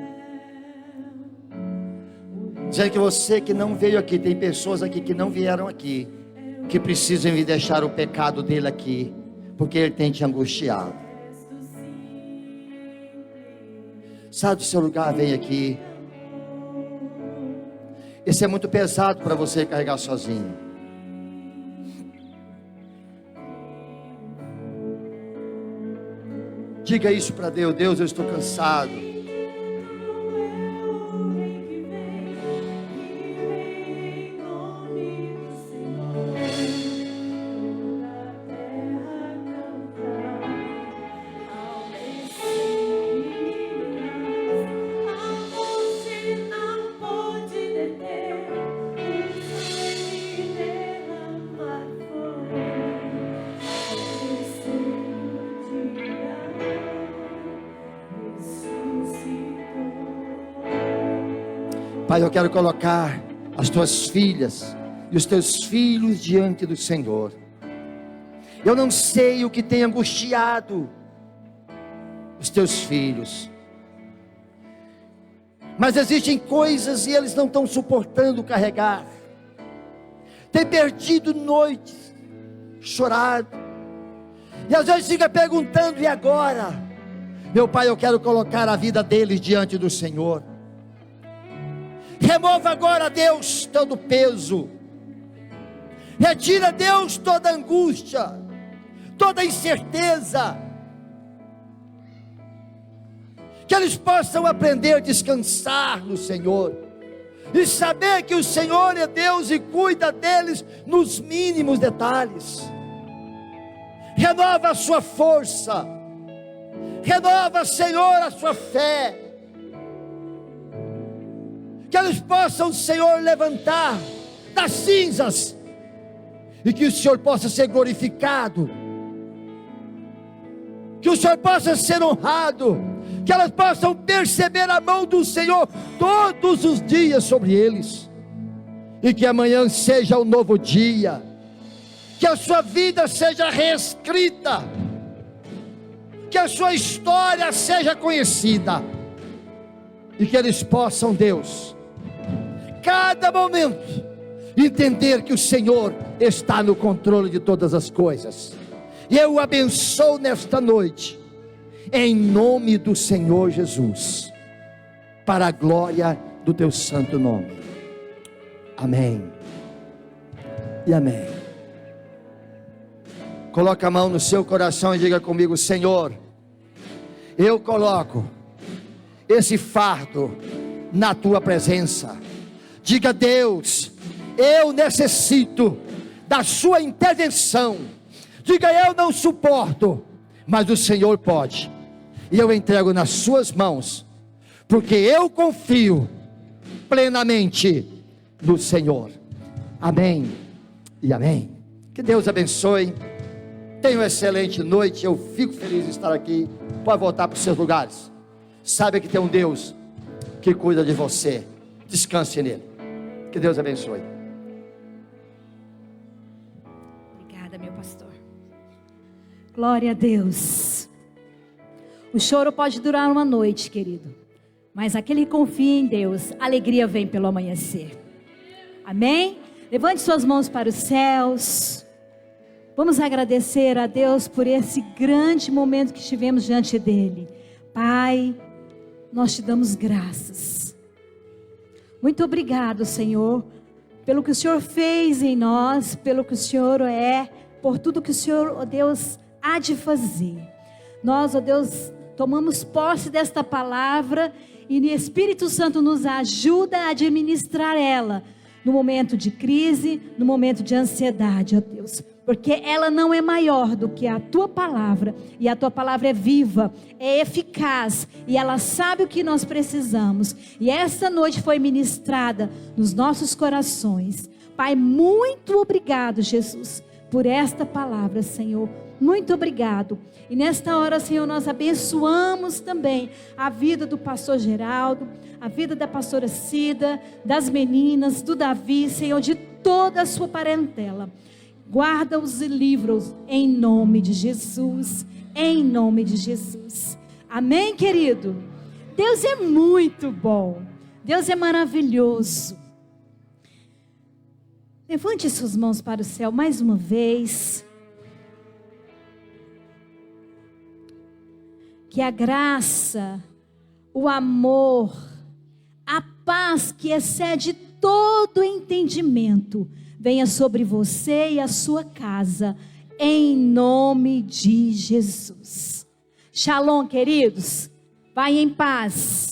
dizendo que você que não veio aqui, tem pessoas aqui que não vieram aqui, que precisam vir deixar o pecado dele aqui, porque ele tem te angustiado. Sai do seu lugar, vem aqui. Esse é muito pesado para você carregar sozinho. Diga isso para Deus: Deus, eu estou cansado. Pai, eu quero colocar as tuas filhas e os teus filhos diante do Senhor. Eu não sei o que tem angustiado os teus filhos, mas existem coisas e eles não estão suportando carregar. Tem perdido noites, chorado, e às vezes fica perguntando: e agora? Meu Pai, eu quero colocar a vida deles diante do Senhor. Remova agora, Deus, todo peso. Retira, Deus, toda angústia, toda incerteza. Que eles possam aprender a descansar no Senhor e saber que o Senhor é Deus e cuida deles nos mínimos detalhes. Renova a sua força. Renova, Senhor, a sua fé. Que eles possam, Senhor, levantar das cinzas, e que o Senhor possa ser glorificado, que o Senhor possa ser honrado, que elas possam perceber a mão do Senhor todos os dias sobre eles, e que amanhã seja um novo dia, que a sua vida seja reescrita, que a sua história seja conhecida, e que eles possam, Deus, cada momento entender que o Senhor está no controle de todas as coisas. E eu o abençoo nesta noite, em nome do Senhor Jesus, para a glória do teu santo nome. Amém e amém. Coloca a mão no seu coração e diga comigo: Senhor, eu coloco esse fardo na tua presença. Diga: Deus, eu necessito da sua intervenção. Diga: eu não suporto, mas o Senhor pode, e eu entrego nas suas mãos, porque eu confio plenamente no Senhor. Amém e amém. Que Deus abençoe. Tenha uma excelente noite. Eu fico feliz de estar aqui. Pode voltar para os seus lugares. Saiba que tem um Deus que cuida de você. Descanse nele. Que Deus abençoe. Obrigada, meu pastor. Glória a Deus. O choro pode durar uma noite, querido, mas aquele que confia em Deus, a alegria vem pelo amanhecer. Amém? Levante suas mãos para os céus. Vamos agradecer a Deus por esse grande momento que estivemos diante dEle. Pai, nós te damos graças. Muito obrigado, Senhor, pelo que o Senhor fez em nós, pelo que o Senhor é, por tudo que o Senhor, ó Deus, há de fazer. Nós, ó Deus, tomamos posse desta palavra e o Espírito Santo nos ajuda a administrar ela no momento de crise, no momento de ansiedade, ó Deus. Porque ela não é maior do que a tua palavra, e a tua palavra é viva, é eficaz, e ela sabe o que nós precisamos. E esta noite foi ministrada nos nossos corações. Pai, muito obrigado, Jesus, por esta palavra, Senhor. Muito obrigado. E nesta hora, Senhor, nós abençoamos também a vida do pastor Geraldo, a vida da pastora Cida, das meninas, do Davi, Senhor, de toda a sua parentela. Guarda-os e livra-os em nome de Jesus. Em nome de Jesus. Amém, querido? Deus é muito bom. Deus é maravilhoso. Levante suas mãos para o céu mais uma vez. Que a graça, o amor, a paz que excede todo entendimento venha sobre você e a sua casa, em nome de Jesus. Shalom, queridos. Vai em paz.